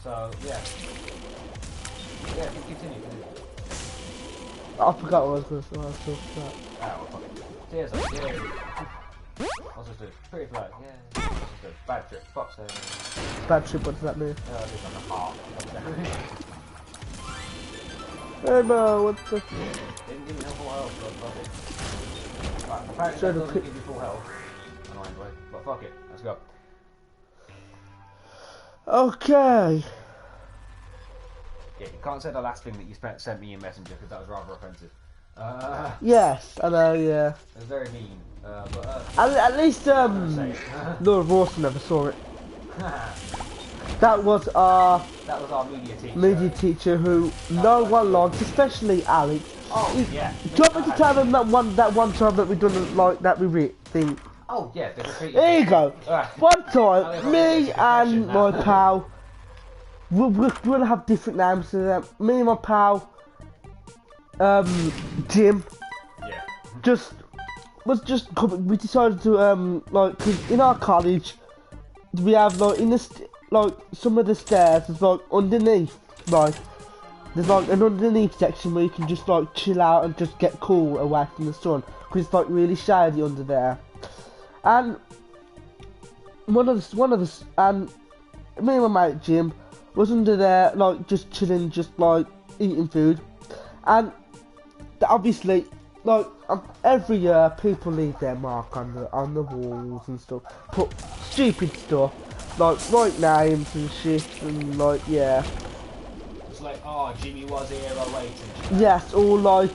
So yeah. Yeah, continue. I forgot what I was going to say. Oh, well, fuck it. Cheers, cheers. What's this do? Pretty flag, yeah. What's this do? Bad trip, fuck's sake. Bad trip, what does that mean? It's on the heart. Hey no, what the... Didn't give me no full health, but fuck it. Right, apparently So that doesn't give you full health. Annoyingly, but fuck it, let's go. Okay. Yeah, you can't say the last thing that you sent me in Messenger because that was rather offensive. Yes, I know, yeah. It was very mean. At least, Laura Rawson never saw it. That was our media teacher who no one liked, especially Alex. Oh, yeah. Do you want me to tell them that one time that we done like that we read thing? Oh, yeah, the graffiti. There you go. One time, me and my pal, we're gonna have different names to them. Me and my pal, Jim, we decided to like, cause in our college we have like like some of the stairs is like underneath, like there's like an underneath section where you can just like chill out and just get cool away from the sun, because it's like really shady under there. And one of the and me and my mate Jim was under there like just chilling, just like eating food, and obviously like every year people leave their mark on the walls and stuff, put stupid stuff like write names and shit, and like yeah. It's like, oh, Jimmy was here, I waited. Yes, or like,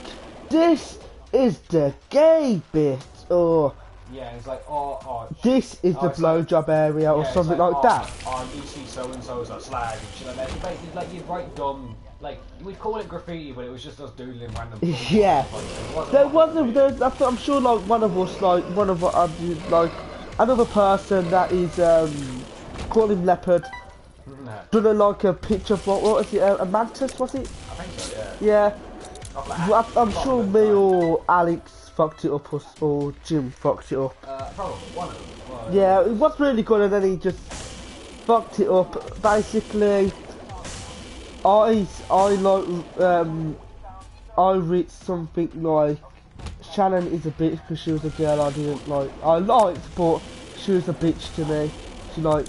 this is the gay bit, or yeah, it's like, oh this is the blowjob area, or something like that. You see so and so's a slag and shit like that. It's basically like you'd write dumb, like we'd call it graffiti, but it was just us doodling random. Yeah, I'm sure like one of us, like like another person that is call him Leopard. Done like a picture of what was it? A mantis, was it? I think so, yeah. Yeah. I'm sure me or Alex fucked it up, or Jim fucked it up. Probably one of them. Well, yeah, it was really good, and then he just fucked it up. Basically, I read something like Shannon is a bitch because she was a girl I didn't like. I liked, but she was a bitch to me. She like,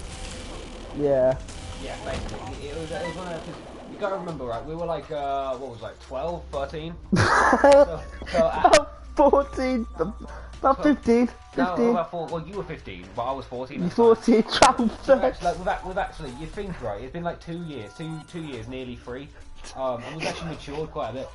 yeah. Yeah, basically, it was one of the, you gotta remember, right, we were like, what was it, like 12, 13? About 14, about 15, 15. No, about 4, well you were 15, but I was 14. You're 14, 12, we've actually, you think, right, it's been like 2 years, two years, nearly 3, and we've actually matured quite a bit.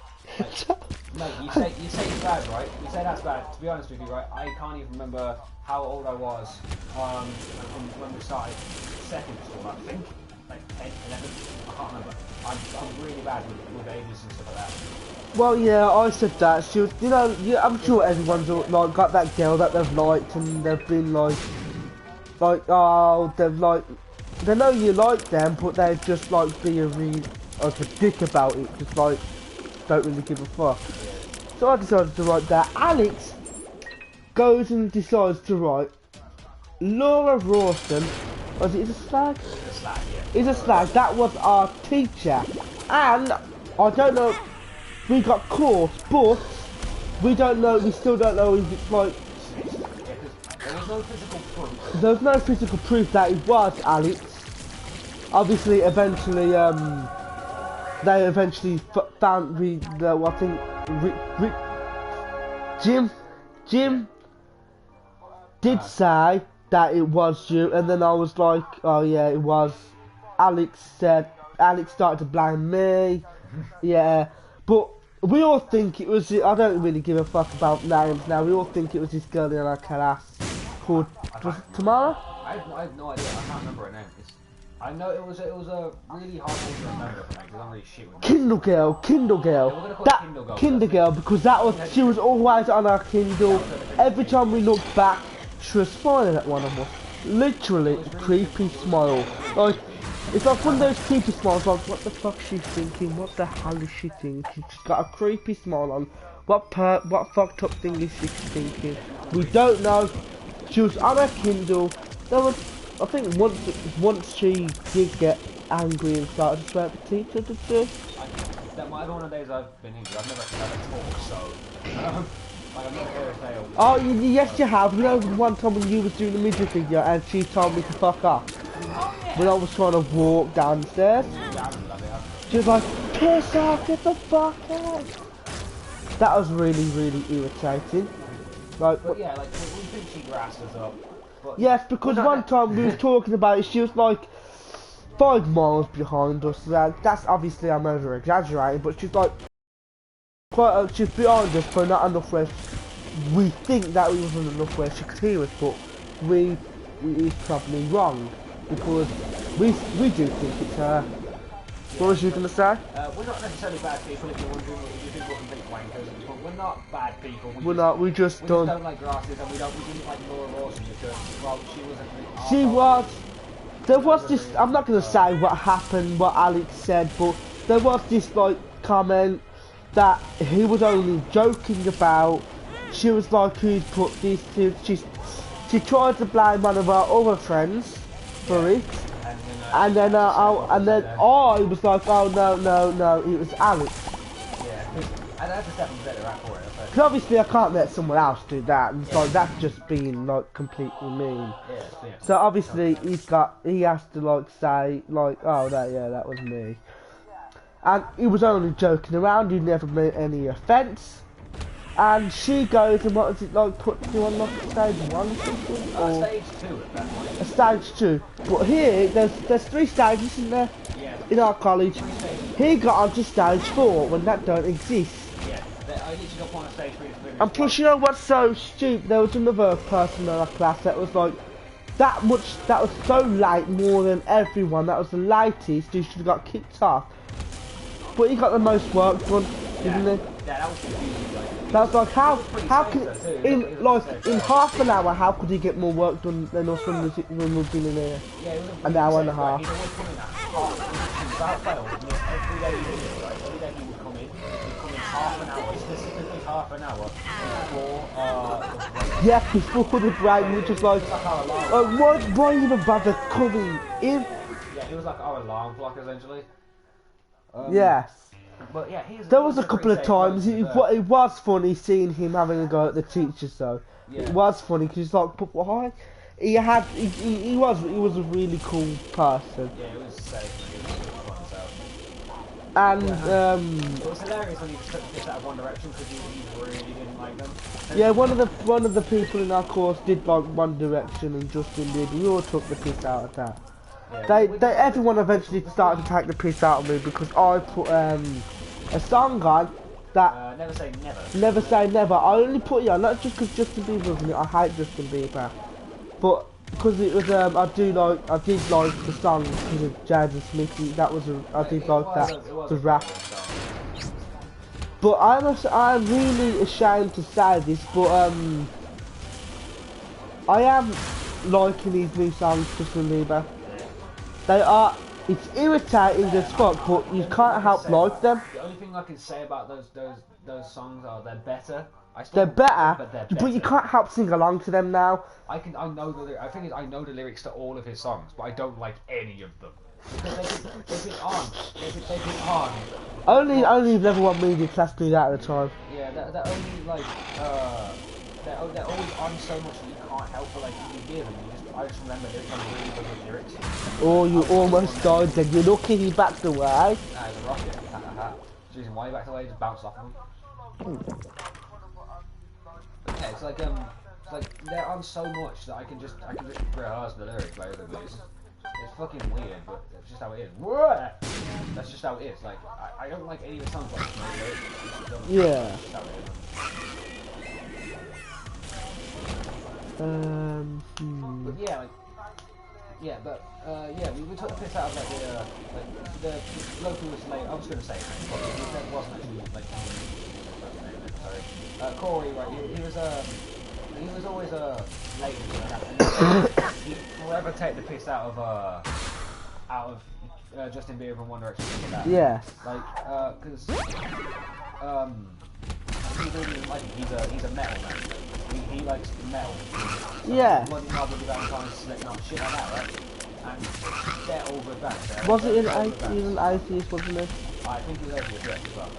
Like, you say it's bad, right? You say that's bad. To be honest with you, right, I can't even remember how old I was when we started secondary school, I think. Like 10, 11, I can't remember. I'm really bad with ages and stuff like that. Well, yeah, I said that. She was, you know, yeah, I'm sure everyone's like got that girl that they've liked, and they've been like, oh, they've like, they know you like them, but they just like be a dick about it, just like don't really give a fuck. So I decided to write that. Alex goes and decides to write Laura Rawson. Was it a slag? It's a slag, yeah. It's a slag. That was our teacher, and I don't know. We got caught, but we don't know. We still don't know if it's like. Yeah, there was no physical proof. There's no physical proof that it was Alex. Obviously, eventually, they eventually found I think Jim did say that it was you, and then I was like, oh yeah, it was. Alex started to blame me, yeah, but we all think it was. I don't really give a fuck about names now. We all think it was this girl in our class called Tamara. I have no idea. I can't remember her name. I know it was a really hard one to remember for me because I'm really shit with Kindle Girl. Yeah, we're gonna call it Kindle Girl, because that was, she was always on our Kindle. Every time we looked back, she was smiling at one of us. Literally, a creepy smile. Like, it's like one of those creepy smiles, like, what the fuck she's thinking? What the hell is she thinking? She's got a creepy smile on. What fucked up thing is she thinking? We don't know. She was on her Kindle. There was, I think once she did get angry and started to swear at the teacher, did she? That might be one of the days I've been injured. I've never had a talk, so like I'm not here to say. Oh, yes you have. You know one time when you was doing the midget video and she told me to fuck off? Oh, yeah. When I was trying to walk downstairs. She was like, piss off, get the fuck out. That was really, really irritating. Like, but yeah, like we think she grassed us up. But yes, because one time we was talking about it, she was like 5 miles behind us. That's obviously I'm over exaggerating, but she's like she's behind us, but not enough where we think that we wasn't enough where she could hear us, but we is probably wrong because we do think it's her. What was you going to say? We're not necessarily bad people if you're wondering what you think we're complete wankers, but we're not bad people. We just don't like grasses and we didn't like Laura Rawson because, well, she was a She was. There was this, I'm not going to say what happened, what Alex said, but there was this like comment that he was only joking about. She was like, who's put this to, she tried to blame one of her other friends for it. And then I was like, oh no, it was Alex. Yeah, and that's a step better at for it. Because obviously I can't let someone else do that, and so that's just being like completely mean. Yeah. So obviously he has to like say like, oh that was me. And he was only joking around, he never meant any offence. And she goes and what was it like, put you on like stage 1 or something? Or stage 2 at that point. A stage 2. But here, there's 3 stages, isn't there? Yeah. In our college. He got onto stage 4 when that don't exist. Yeah, I literally got one on stage 3. And plus, you know what's so stupid? There was another person in our class that was like, that was so late more than everyone. That was the latest, he should have got kicked off. But he got the most work done, didn't he? Yeah, that was confusing. That's like how can in half an hour how could he get more work done than us when we've been in here? Yeah, an hour and a half. He'd always come in without fail. Every day he did it, right? Every day he would come in half an hour, specifically half an hour before yeah, before the break, which was like, why even bother coming in? Yeah, it was like our alarm clock essentially. Yes. But yeah, there was a couple of times, it was funny seeing him having a go at the teachers though. Yeah. It was funny because like, but why? He was a really cool person. Yeah, it was safe. It was fun, so. And it was hilarious when he just took the piss out of One Direction because he really didn't like them. Yeah, one of the people in our course did like One Direction and Justin did. We all took the piss out of that. Yeah, everyone eventually started to take the piss out of me because I put a song on that Never Say Never. Never Say Never. I only put it on not just because Justin Bieber was in it. I hate Justin Bieber, but because it was I did like the song because of Jaden Smith. I did like that the rap. But I'm really ashamed to say this, but I am liking these new songs, Justin Bieber. They are, it's irritating as fuck, but you can't help like them. The only thing I can say about those songs are they're better. They're better, but you can't help sing along to them now. I know the lyrics to all of his songs, but I don't like any of them. Because they've been on. Only level 1 media class do that at the time. Yeah, they're only like, they're always on so much that you can't help but like, you hear them. I just remember there's some really good lyrics. Oh, you almost died then. You're lucky he backed away. Nah, it's a rocket. Reason why he backed away, just bounced off him. But yeah, it's like they're on so much that I can just rehearse the lyrics basically. It's fucking weird, but it's just how it is. That's just how it is. Like I don't like any of the songs like this. Yeah. That's just how it is. But yeah, we took the piss out of like the local was late. I was going to say it wasn't actually like sorry. Corey, right? He was always late. He'd forever take the piss out of Justin Bieber from One Direction. Like that. Yeah. Like because he's a metal man. He likes metal. So yeah. Bloody Mother without time Slipknot, shit like that, right? And they're all good bands. Was it an atheist, wasn't it? I think he was atheist, yes, as well.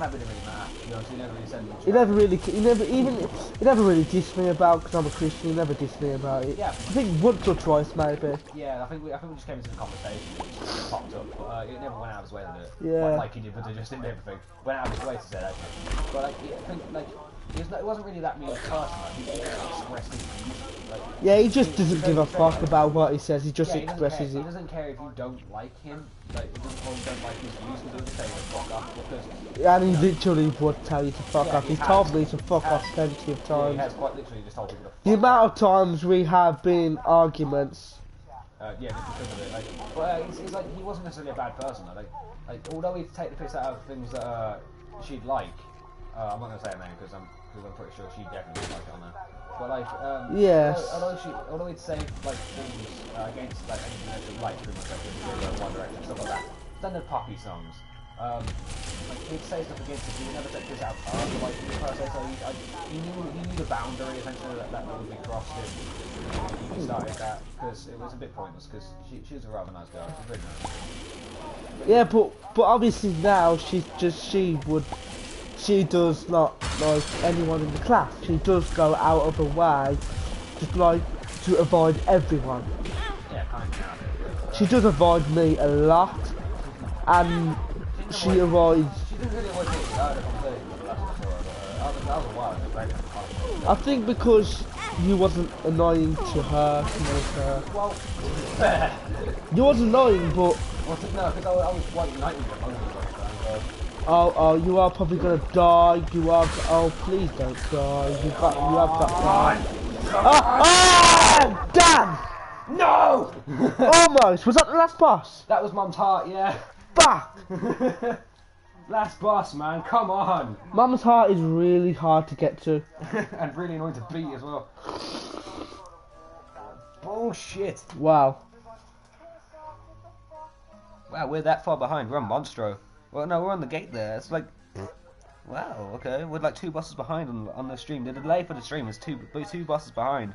that didn't really matter. You know, so he never really said much. He never really dissed me about because I'm a Christian. He never dissed me about it. Yeah. I think once or twice maybe. Yeah, I think we just came into the conversation. It just popped up, but it never went out of his way to do it. Yeah. Like he did, but just didn't do everything. Went out of his way to say that. But like, I think like. It wasn't really that mean person, like, he just expressed his views. Like, Yeah, he just doesn't give a fuck about what he says, he just expresses it. it. He doesn't care if you don't like him, like, or you don't like his views, he doesn't say to fuck off, because... And he literally would tell you to fuck off, he's told me to fuck off plenty of times. Yeah, he has quite literally just told people to fuck off. The amount of times we have been arguments. Yeah, just because of it, like, but it's like, he wasn't necessarily a bad person, like although he'd take the piss out of things that she'd like, I'm not going to say her name because I'm pretty sure she definitely would like it on there. But like, yes. Although he'd say like things against like anything that she liked, pretty much like One Direction, stuff like that. Then the poppy songs. Like he'd say stuff against it, but he never took this out. Like per se, so he knew the boundary essentially that would be crossed if he started that, because it was a bit pointless. Because she was a rather nice girl. She was really nice. Yeah, but obviously now she does not like anyone in the class. She does go out of her way, just like to avoid everyone. Yeah, kind of. She does avoid me a lot, and she avoids. She didn't really avoid me. The conversation was the last time I saw her, but that was a while ago. I think because you wasn't annoying to her, Well, you was annoying, but no, because I was quite united with her most of the time. oh, you are probably gonna die. You are. Oh, please don't die. You have got time. Oh, damn! No! Almost. Was that the last boss? That was Mum's heart, yeah. Fuck! Last boss, man. Come on. Mum's heart is really hard to get to. And really annoying to beat as well. Bullshit. Wow. Wow, we're that far behind. We're on Monstro. Well, no, we're on the gate there. It's like, wow, okay. We're like 2 bosses behind on the stream. The delay for the stream is two bosses behind.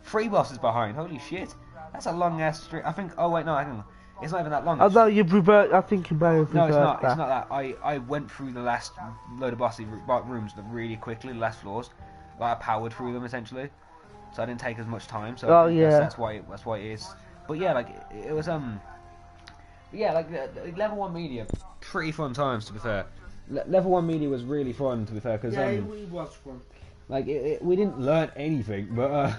3 bosses behind. Holy shit. That's a long ass stream. I think. Oh wait, no, hang on. It's not even that long. Although you've revert, I think you may have reversed No, it's not. that. It's not that. I went through the last load of bossy rooms really quickly. The last floors. Like I powered through them essentially, so I didn't take as much time. So oh yeah. That's why it is. But yeah, like it was yeah, like level 1 media, pretty fun times to be fair. Level 1 media was really fun to be fair, because yeah, it was fun. like we didn't learn anything, but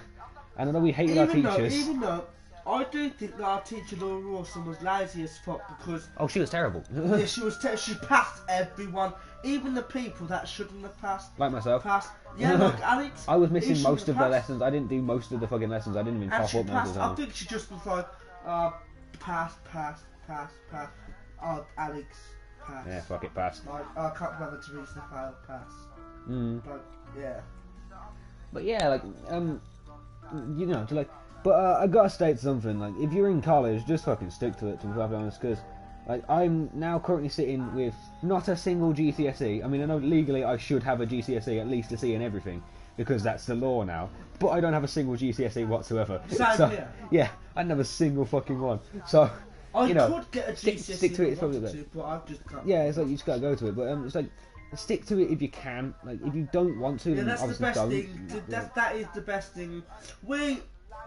and I know we hated our teachers. Even though I do think that our teacher Laura Rawson was lazy as fuck, because oh, she was terrible. yeah, she passed everyone, even the people that shouldn't have passed. Like myself. Passed. Yeah, look, Alex. I was missing most of the lessons. I didn't do most of the fucking lessons. I didn't even top up most of the time. I think she just was like, pass. Oh, Alex, pass. Yeah, fuck it, pass. Like, I can't bother to reach the file, pass. Like, yeah. But yeah, like, you know, but I gotta state something, like, if you're in college, just fucking stick to it, to be perfectly honest, because, like, I'm now currently sitting with not a single GCSE. I mean, I know legally I should have a GCSE, at least a C in everything, because that's the law now, but I don't have a single GCSE whatsoever. So, yeah, I don't have a single fucking one. So, I you know, could get a GCSE stick to it, it's probably to, but I just can't. yeah, it's like, you just gotta go to it, but it's like, stick to it if you can. Like, if you don't want to, then that's the obviously best don't. thing. That is the best thing.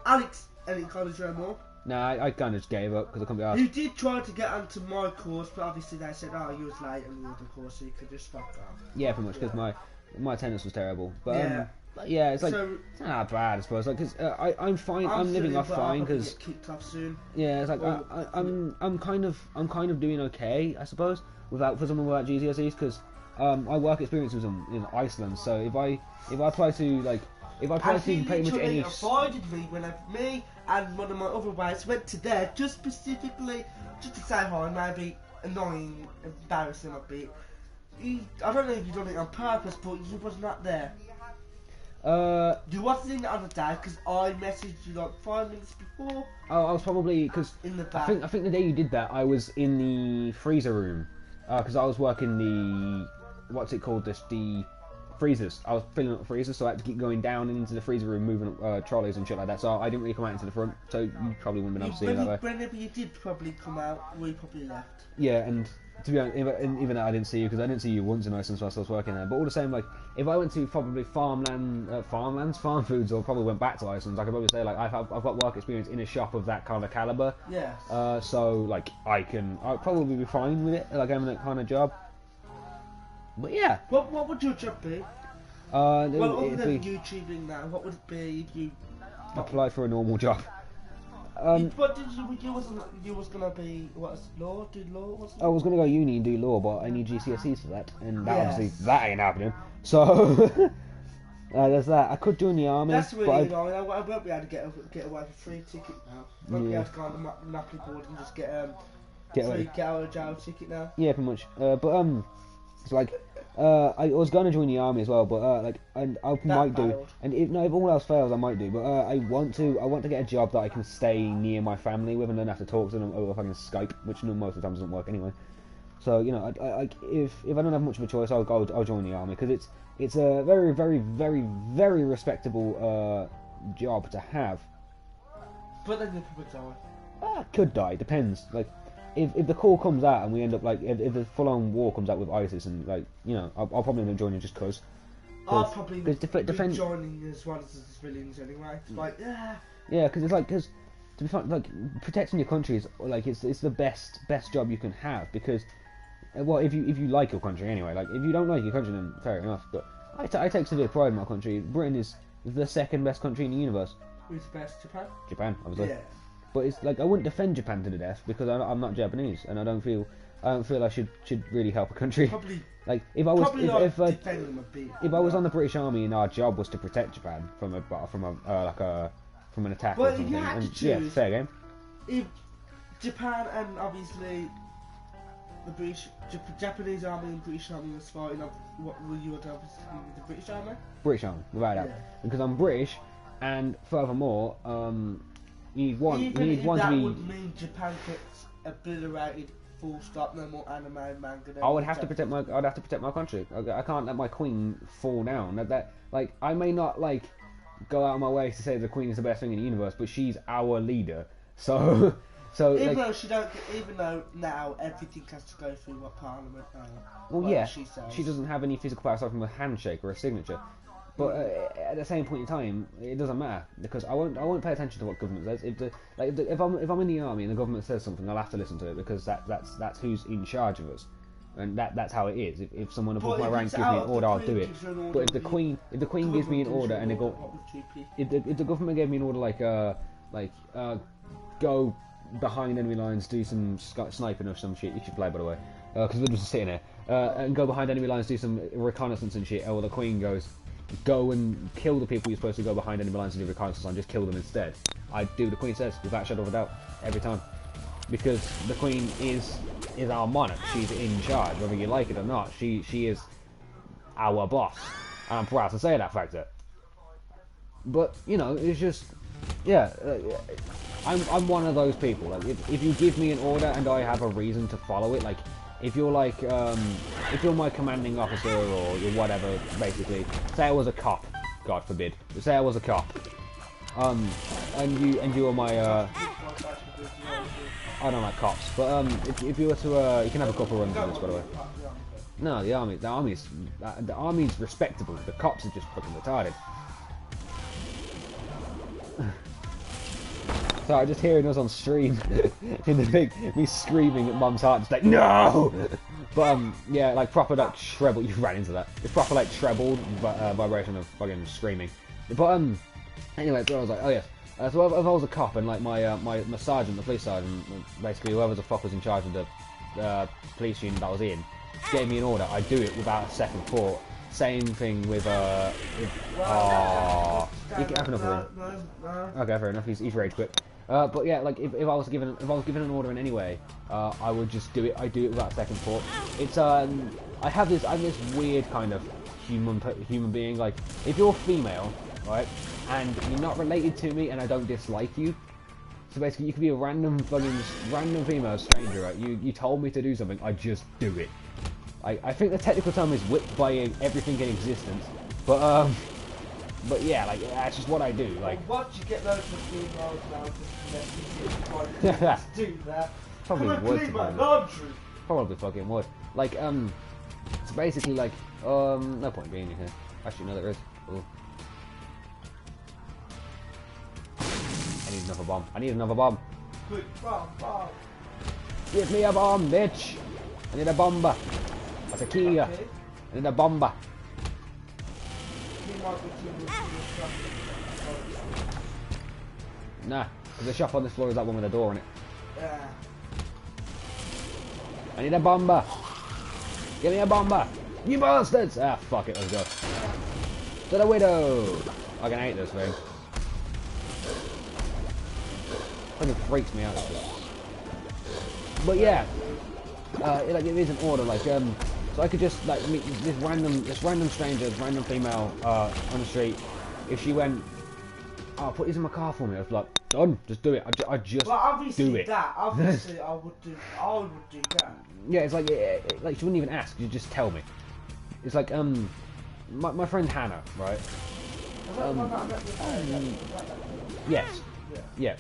Alex, any college anymore? Nah, I kind of just gave up because I couldn't be asked. You did try to get onto my course, but obviously they said, oh, you was late on the other course, so you could just fuck off. Yeah, pretty much, because my attendance was terrible. But yeah. Yeah, it's like, so, it's not that bad, I suppose. Like, cause I'm fine. I'm living off fine because kicked off soon. Yeah, it's like I'm kind of doing okay, I suppose, for someone without GCSEs, because I work experience with them in Iceland. So if I apply to pretty much any. Avoided me when me and one of my other mates went to there just specifically just to say hi, maybe annoying, embarrassing a bit. I don't know if you done it on purpose, but you was not there. You wasn't in the other day because I messaged you like 5 minutes before. Oh, I was probably because in the back. I think the day you did that, I was in the freezer room because I was working the what's it called? The freezers. I was filling up freezers, so I had to keep going down into the freezer room, moving trolleys and shit like that. So I didn't really come out into the front. So you probably wouldn't have been able to see it that way. Whenever you did probably come out, we probably left. Yeah, and to be honest, even though I didn't see you, because I didn't see you once in Iceland whilst I was working there. But all the same, like, if I went to probably farm foods, or probably went back to Iceland, I could probably say, like, I've got work experience in a shop of that kind of caliber. Yes. So, like, I'll probably be fine with it, like, having that kind of job. But yeah. What would your job be? Other than YouTubing now, what would it be if you apply for a normal job? But you was gonna be law? Do law? I was gonna go uni and do law, but I need GCSEs for that, and obviously that ain't happening. So there's that. I could join the army. That's really annoying. I won't be able to get away with a free ticket now. I won't be able to go on the Napoli board and just get free get out of jail ticket now. Yeah, pretty much. It's like I was going to join the army as well, but I might do. And if all else fails, I might do. But I want to get a job that I can stay near my family with and don't have to talk to them over fucking Skype, which most of the time doesn't work anyway. So if I don't have much of a choice, I'll join the army, because it's a very, very, very, very respectable job to have. But then you could die. Could die. Depends. Like, if the call comes out and we end up like if the full-on war comes out with ISIS and I'll probably end up joining just cause. I'll probably be joining as well as the civilians anyway. It's like yeah, because to be fun, like, protecting your country is like it's the best job you can have, because if you like your country anyway. Like, if you don't like your country, then fair enough. But I take severe pride in my country. Britain is the second best country in the universe. Who's the best? Japan. Japan, obviously. Yeah. But it's like I wouldn't defend Japan to the death, because I'm not Japanese, and I don't feel I should really help a country. Probably. Like, if I was if I was on the British Army and our job was to protect Japan from an attack or something, if you had to choose, yeah, fair game. If Japan and obviously the Japanese army and British army was fighting, what will you obviously with the British army? British army, without doubt, because I'm British, and furthermore, you need one to be. That would mean Japan gets obliterated. Full stop. No more anime, manga. I would have to protect my. I'd have to protect my country. I can't let my queen fall down. Like, I may not like go out of my way to say the queen is the best thing in the universe, but she's our leader. So even though now everything has to go through what Parliament. Well, yeah, she says. She doesn't have any physical power aside from a handshake or a signature. But at the same point in time, it doesn't matter, because I won't pay attention to what government says. If I'm in the army and the government says something, I'll have to listen to it, because that's who's in charge of us, and that's how it is. If someone above my rank gives me an order, I'll do it. But if the queen gives me an order and if the government gave me an order go behind enemy lines, do some sniping or some shit, you should play, by the way, because we're just sitting there, and go behind enemy lines, do some reconnaissance and shit, or the queen goes, go and kill the people you're supposed to go behind enemy lines and do reconnaissance on, just kill them instead. I do what the Queen says, without a shadow of a doubt, every time. Because the Queen is our monarch, she's in charge, whether you like it or not, she is our boss. And I'm proud to say that factor. But, it's just, yeah, I'm one of those people. Like, if you give me an order and I have a reason to follow it, like, if you're like, if you're my commanding officer or you're whatever, basically, say I was a cop, God forbid, but say I was a cop, and you are my, I don't like cops, but if you were to, you can have a couple runs on this, by the way. No, the army's respectable. The cops are just fucking retarded. Sorry, just hearing us on stream in the me screaming at Mum's heart, just like, no! But yeah, like proper like treble. You ran into that. It's proper like treble vibration of fucking screaming. But anyway, so I was like, oh yes. So if I was a cop and like my sergeant, the police sergeant, basically whoever the fuck was in charge of the police unit that I was in, gave me an order, I'd do it without a second thought. Same thing with you can have another room. Okay, fair enough. He's rage quit. But yeah, like if I was given an order in any way, I would just do it. I do it without a second thought. It's I'm this weird kind of human being. Like, if you're female, right, and you're not related to me, and I don't dislike you, so basically you could be a random female stranger, right? You told me to do something, I just do it. I think the technical term is whipped by everything in existence, but yeah, like that's just what I do. Like once you get loads of females now, just do that. Probably Come and would, clean to my be honest. laundry. Probably fucking would. Like, it's basically like, no point being here. Actually, no, there is. Ooh. I need another bomb. I need another bomb. Quick, bomb. Give me a bomb, bitch. I need a bomba. That's a key. Okay. I need a bomba. He might be too much for your Nah, because the shop on this floor is that one with a door in it. Yeah. I need a bomba. Give me a bomba. You bastards! Ah, fuck it, let's go. To the widow! I can hate this thing. Fucking freaks me out. But yeah, like it is an order. Like so I could just like meet this random stranger, this random female on the street. If she went, oh, put these in my car for me. I was like, done. Just do it. I just well, obviously do it. Obviously, I would do that. Yeah, it's like like she wouldn't even ask. You just tell me. It's like my friend Hannah, right? Yes. Yeah.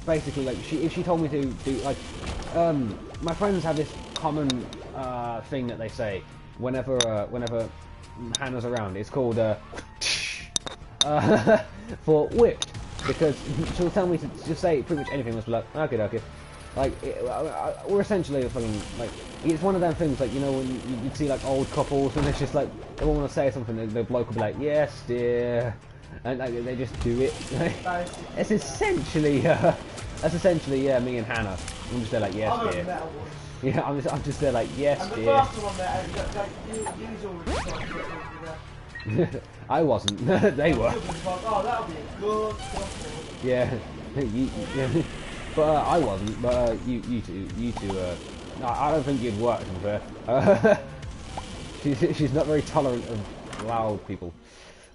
Basically, like if she told me to do like, my friends have this common thing that they say whenever Hannah's around. It's called for whipped, because she'll tell me to just say pretty much anything. Must be like, okay. Like, we're essentially fucking, like, it's one of them things, like, you know, when you'd see, like, old couples, and it's just, like, they want to say something, the bloke will be like, yes, dear, and, like, they just do it. It's essentially, yeah, me and Hannah. I'm just there, like, yes, dear. Yeah, I'm just there, like, yes, and dear. the first one there, you already I wasn't. They were. Oh, that'll be a good couple. Yeah. Yeah. But I wasn't. But you two. No, I don't think you'd work with her. She's not very tolerant of loud people.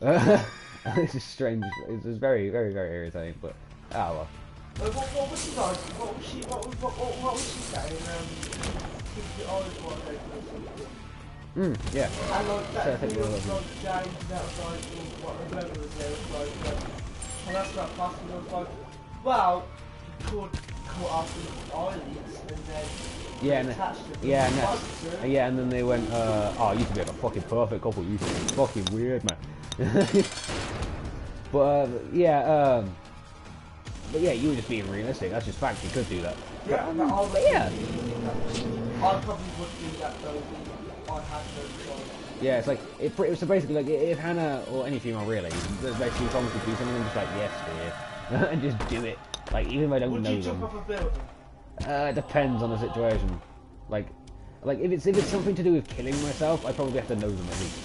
This is strange. It's very irritating. But well. What was she like? What was she saying? Keep your eyes wide open or something. Yeah. And like that, So I think was we're like James, that was like, what the bloke was there, was like, and that's not possible. I was like, well, you could cut off his eyelids and then attach them. And then they went, oh, you used to be like a fucking perfect couple. You used to be fucking weird, man. But yeah, you were just being realistic. That's just fact. You could do that. Yeah, I probably would do that though. I had no choice. Yeah, it's like so basically, like if Hannah or any female really, basically told me to do something, I'm just like, yes, dear, and just do it. Like even if I don't know them. Would you jump off a building? It depends on the situation. Like if it's something to do with killing myself, I probably have to know them at least.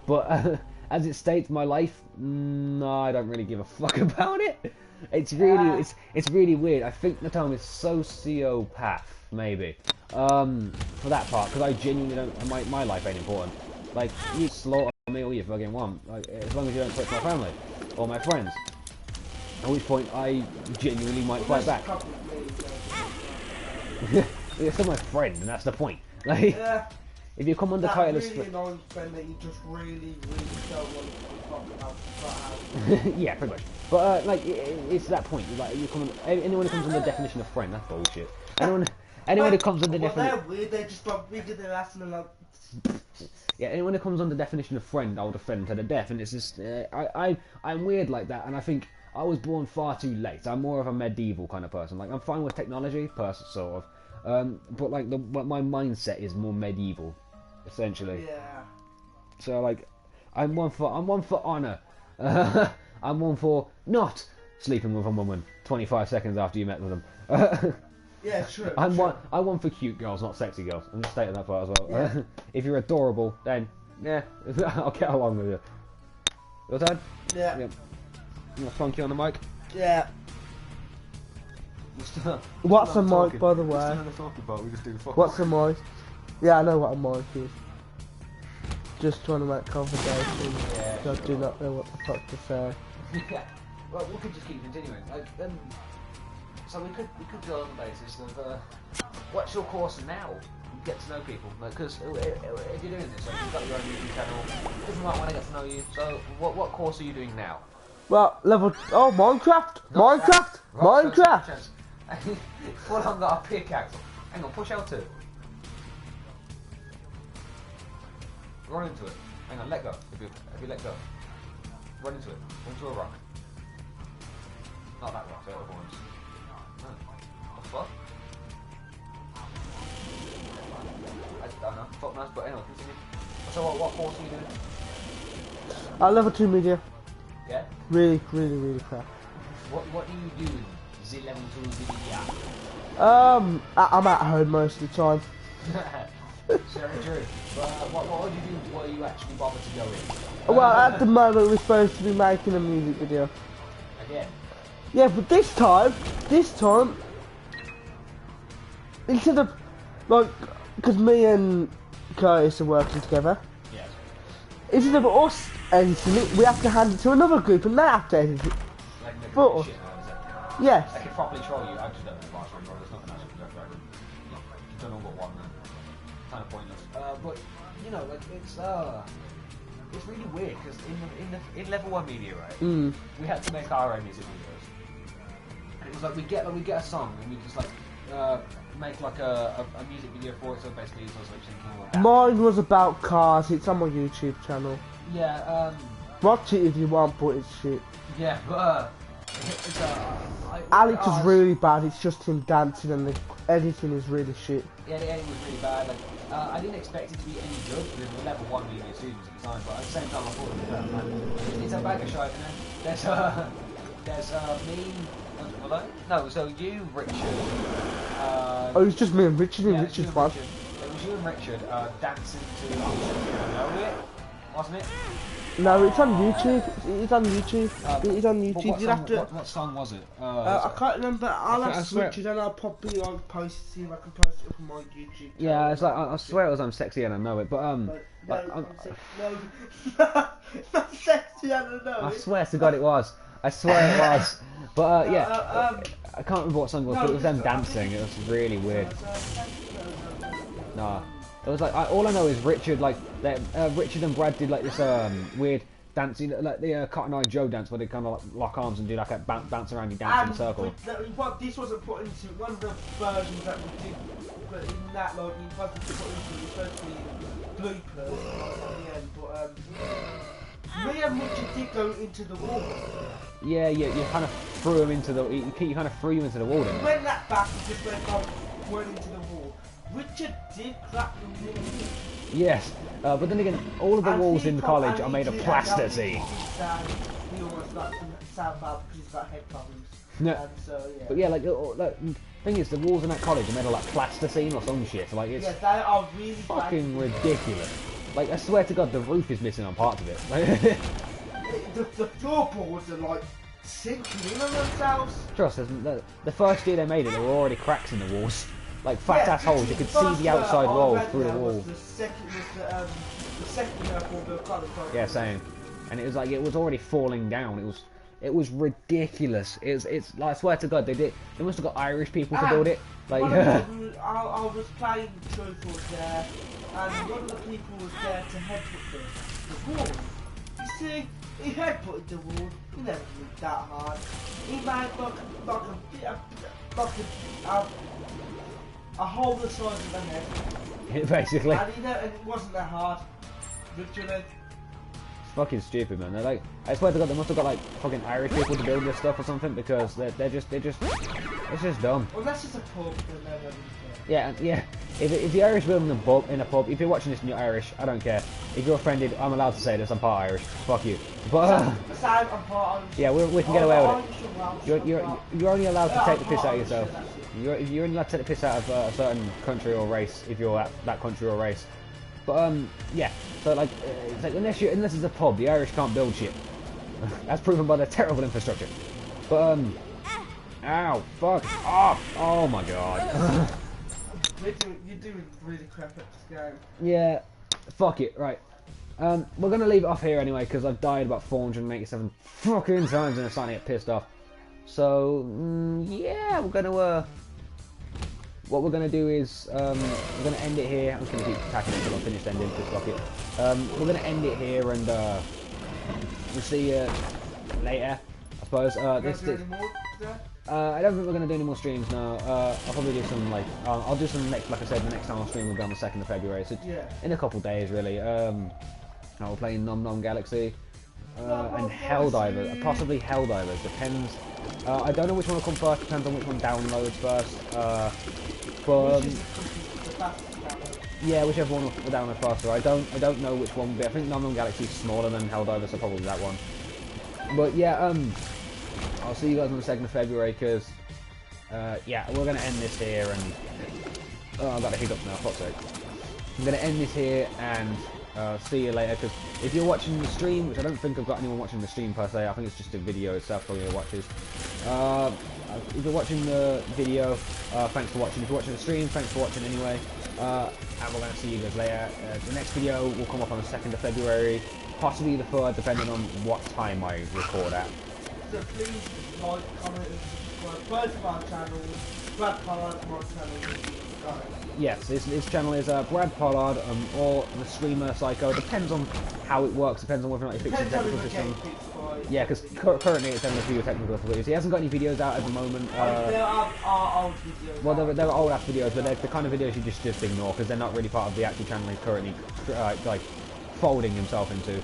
But as it states my life, no, I don't really give a fuck about it. It's really weird. I think the term is sociopath, maybe. For that part, because I genuinely don't. My life ain't important. Like you slaughter me all you fucking want, like as long as you don't touch my family or my friends. At which point I genuinely might fight back. You're still my friend, and that's the point. Like, if you come under title as really annoying friend that you just really don't want to talk about. Yeah, pretty much. But like, it's that point. Like, anyone who comes under the definition of friend, that's bullshit. Anyone who comes under the definition. They're weird. They just like read their ass and they're like. Yeah, anyone who comes under the definition of friend, I'll defend to the death. And it's just, I'm weird like that, and I think I was born far too late. I'm more of a medieval kind of person. Like, I'm fine with technology, sort of. But like, my mindset is more medieval, essentially. Yeah. So like, I'm one for honor. I'm one for not sleeping with a woman 25 seconds after you met with them. Yeah, true. I'm one for cute girls, not sexy girls. I'm just stating that part as well. Yeah. If you're adorable, then yeah, I'll get along with you. Your turn? Yeah. You want to funk you on the mic? Yeah. What's a mic, by the way? What's a mic? Yeah, I know what a mic is. Just trying to make conversation. Yeah, I do not know what the fuck to say. Yeah. Well, we could just keep continuing. Like, so we could go on the basis of what's your course now? get to know people. Because if you're doing this, like, you've got your own YouTube channel, people might want to get to know you. So what course are you doing now? Well, Minecraft! Minecraft! Full on got a pickaxe. Hang on, push L2. Run into it. Hang on, let go. If you let go. Run into it. Into a rock. Not that rock, the other ones. No. What the fuck? I don't know. Fuck knows, but anyway, continue. So what course are you doing? Level 2 media. Yeah? Really crap. What do you do in the level 2 media? I'm at home most of the time. Very true. But what would you do? What are you actually bothered to go in? Well, at the moment we're supposed to be making a music video. Again? Yeah, but this time, instead of, like, because me and Curtis are working together. Yes. Instead of us editing it, we have to hand it to another group and they have to edit it. Like But, shit, is it? yes. I could properly troll you. I just don't know the last one, bro. There's nothing else you can do. You don't know what one, man. Kind of pointless. But you know, like it's really weird because in level 1 media, right? We had to make our own music videos, and it was like we get a song and we just like make like a music video for it. So basically, it's also syncing. Mine was about cars. It's on my YouTube channel. Yeah. Watch it if you want, but it's shit. Yeah, but Alex is really bad. It's just him dancing, and the editing is really shit. Yeah, the editing was really bad. Like, I didn't expect it to be any good because we're level 1 media students at the time, but at the same time, I thought it was better, man. It's a bag of shite, you know. There's me. No, so you, Richard. Oh, it's just me and Richard and yeah, Richard's one. It was you and Richard dancing to Know It, wasn't it? No, it's on YouTube. It's on YouTube. It's on YouTube. You'd have to. What song was it? I can't remember. I'll ask Richard and I'll probably post it, see if I can post it up on my YouTube channel. Yeah, it's like I swear it was I'm Sexy and I Know It, but no, not Sexy and I Know It. I swear to God it was. I swear it was. But yeah, I can't remember what song it was, but it was them dancing. It was really weird. Nah. It was like all I know is Richard, like Richard and Brad did like this weird dancing, like the Cotton Eye Joe dance, where they kind of like lock arms and do like a bounce around, you dance in a circle. But this wasn't put into one of the versions that we did, but in that like it wasn't put into. It was supposed to be bloopers at the end, but me and Richard did go into the wall. Yeah, you kind of threw him into the, you kind of threw you into the wall, didn't you? When that back, we just went into the wall. Richard did crack the wall. Yes, but then again, all of the walls in the college are made of plasticine. He almost got some sound bad because he's got head problems. No, so, yeah. But yeah, like the thing is, the walls in that college are made of like plasticine or some shit. Like it's they are really fucking ridiculous. Like I swear to God, the roof is missing on parts of it. the floorboards are like sinking in on themselves. Trust us, the first year they made it, there were already cracks in the walls. Like fat ass holes, you could see the outside walls through the wall. The second year for the college. Yeah, same. And it was like it was already falling down. It was ridiculous. It's like I swear to God, they must have got Irish people to build it. Like I was playing Truthful there, and one of the people was there to headbutt the wall. You see, he headbutted the wall. He never moved that hard. He made a hole the size of the head. Basically. And it wasn't that hard. Literally. It's fucking stupid, man. They're like, I swear to God, they must have got like fucking Irish people to build this stuff or something, because they're just, it's just dumb. Well, that's just a pub. Yeah. If the Irish building in a pub, if you're watching this and you're Irish, I don't care. If you're offended, I'm allowed to say this. I'm part Irish. Fuck you. But I'm part Irish. yeah, we can get away with it. You're only allowed to take the piss out of yourself. You're only allowed to take the piss out of a certain country or race if you're at that country or race. But yeah. So like, it's like unless it's a pub, the Irish can't build shit. That's proven by their terrible infrastructure. But ow, fuck off! Oh my God. You're doing really crap at this game. Yeah, fuck it, right. We're gonna leave it off here anyway, because I've died about 487 fucking times and I'm starting to get pissed off. So, yeah, we're what we're going to do is we're going to end it here. I'm just going to keep attacking it until I finish ending this rocket. We're going to end it here, and we'll see you later, I suppose. You guys do any more today? I don't think we're going to do any more streams now. I'll probably do some, like, I'll do some next, like I said, the next time I'll stream will be on the 2nd of February, so in a couple of days, really. I'll play Nom Nom Galaxy, and Helldivers, possibly Helldivers, depends. I don't know which one will come first, depends on which one downloads first, but, yeah, whichever one will download faster. I don't know which one will be. I think Nom Nom Galaxy is smaller than Helldivers, so probably that one. But, yeah, I'll see you guys on the 2nd of February, because, yeah, we're going to end this here, and, oh, I've got a hiccup now, fuck's sake. I'm going to end this here, and see you later, because if you're watching the stream, which I don't think I've got anyone watching the stream per se, I think it's just a video itself for your watches. If you're watching the video, thanks for watching. If you're watching the stream, thanks for watching anyway. And we're going to see you guys later. The next video will come up on the 2nd of February, possibly the 3rd, depending on what time I record at. So please like, comment, and subscribe. Both of our channels. Brad Pollard, my channel. Yes, his channel is Brad Pollard, or the streamer Psycho. Depends on how it works. Depends on whether or not he fixes the technical system. Yeah, because currently it's having a few technical difficulties. He hasn't got any videos out at the moment. There are old videos. Well, there are old ass videos, but they're the kind of videos you just ignore because they're not really part of the actual channel he's currently like folding himself into,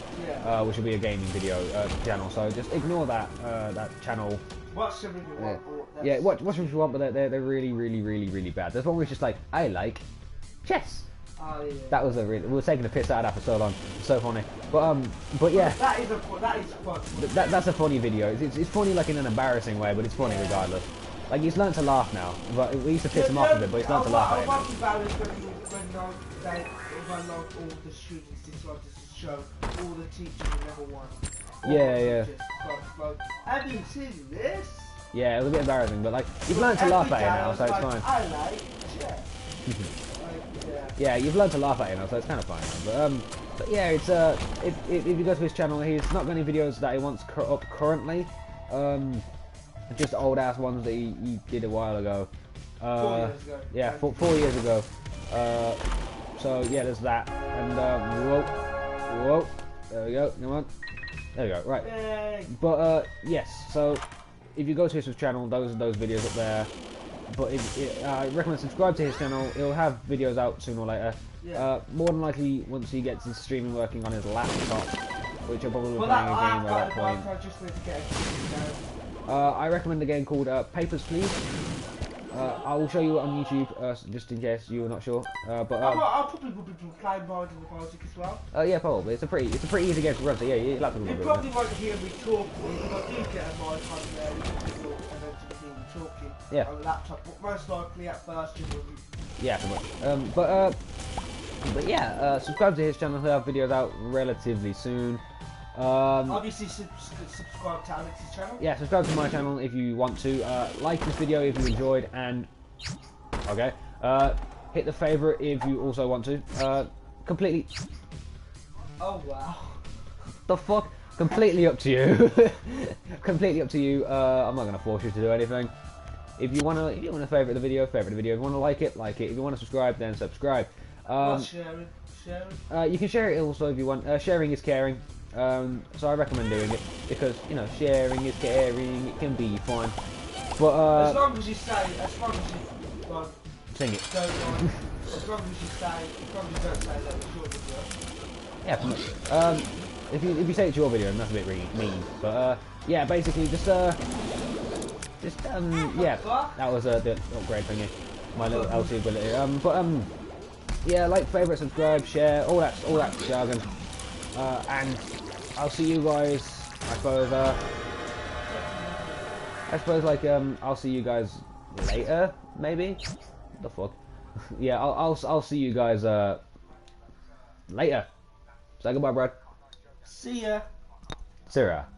which will be a gaming video channel. So just ignore that that channel. Watch them if you want. Yeah, watch them if you want, but they're really, really, really, really bad. There's one where it's just like, I like chess. Oh, yeah. That was we were taking the piss out of that for so long. It's so funny. But yeah. That is fun. That's a funny video. It's funny like in an embarrassing way, but it's funny regardless. Like he's learned to laugh now. But we used to piss him off a bit, but he's learned to laugh at it. I was embarrassed when all the students decided to show all the teachers in level 1. Yeah. Have you seen this? Yeah, it was a bit embarrassing, but like you've learned to laugh at it now, so it's fine. I like chess. Yeah, you've learned to laugh at it now, so it's kind of fine. But yeah, it's if you go to his channel, he's not got any videos that he wants up currently. Just old ass ones that he did a while ago. 4 years ago. Yeah, 4 years ago. So yeah, there's that. And whoa, there we go. Come on, there we go. Right. Yay. But yes, so if you go to his channel, those videos up there. But I recommend subscribe to his channel. He'll have videos out sooner or later. Yeah. More than likely once he gets his streaming working on his laptop, which I'll probably be playing a game by that point. I recommend a game called Papers, Please. I will show you it on YouTube, just in case you were not sure. But I'll probably will be playing mine in the music as well. Yeah, probably. It's a pretty easy game to run. So yeah, you'll have to You probably won't hear me talking. If I do get a mic on there, you can talk and then hear me talking on the laptop. But most likely at first you will. Yeah, pretty much. But yeah, subscribe to his channel. He'll have videos out relatively soon. Obviously subscribe to Alex's channel. Yeah, subscribe to my channel if you want to. Like this video if you enjoyed, and okay, hit the favourite if you also want to. Completely. Oh wow. The fuck? Completely up to you. Completely up to you. I'm not gonna force you to do anything. If you wanna favourite the video, favourite the video. If you wanna like it, like it. If you wanna subscribe, then subscribe. Sharing. You can share it also if you want. Sharing is caring. So I recommend doing it because sharing is caring. It can be fun, but as long as you like, sing it. Don't like, as long as you don't say that it's your video. Yeah. If you say it's your video, then that's a bit mean. But yeah, basically just yeah. That was the upgrade thingy. My little LC ability. Yeah, like, favourite, subscribe, share, all that jargon. And I'll see you guys, I suppose like I'll see you guys later, maybe. What the fuck? Yeah, I'll see you guys later. Say goodbye, Brad. See ya. Sarah.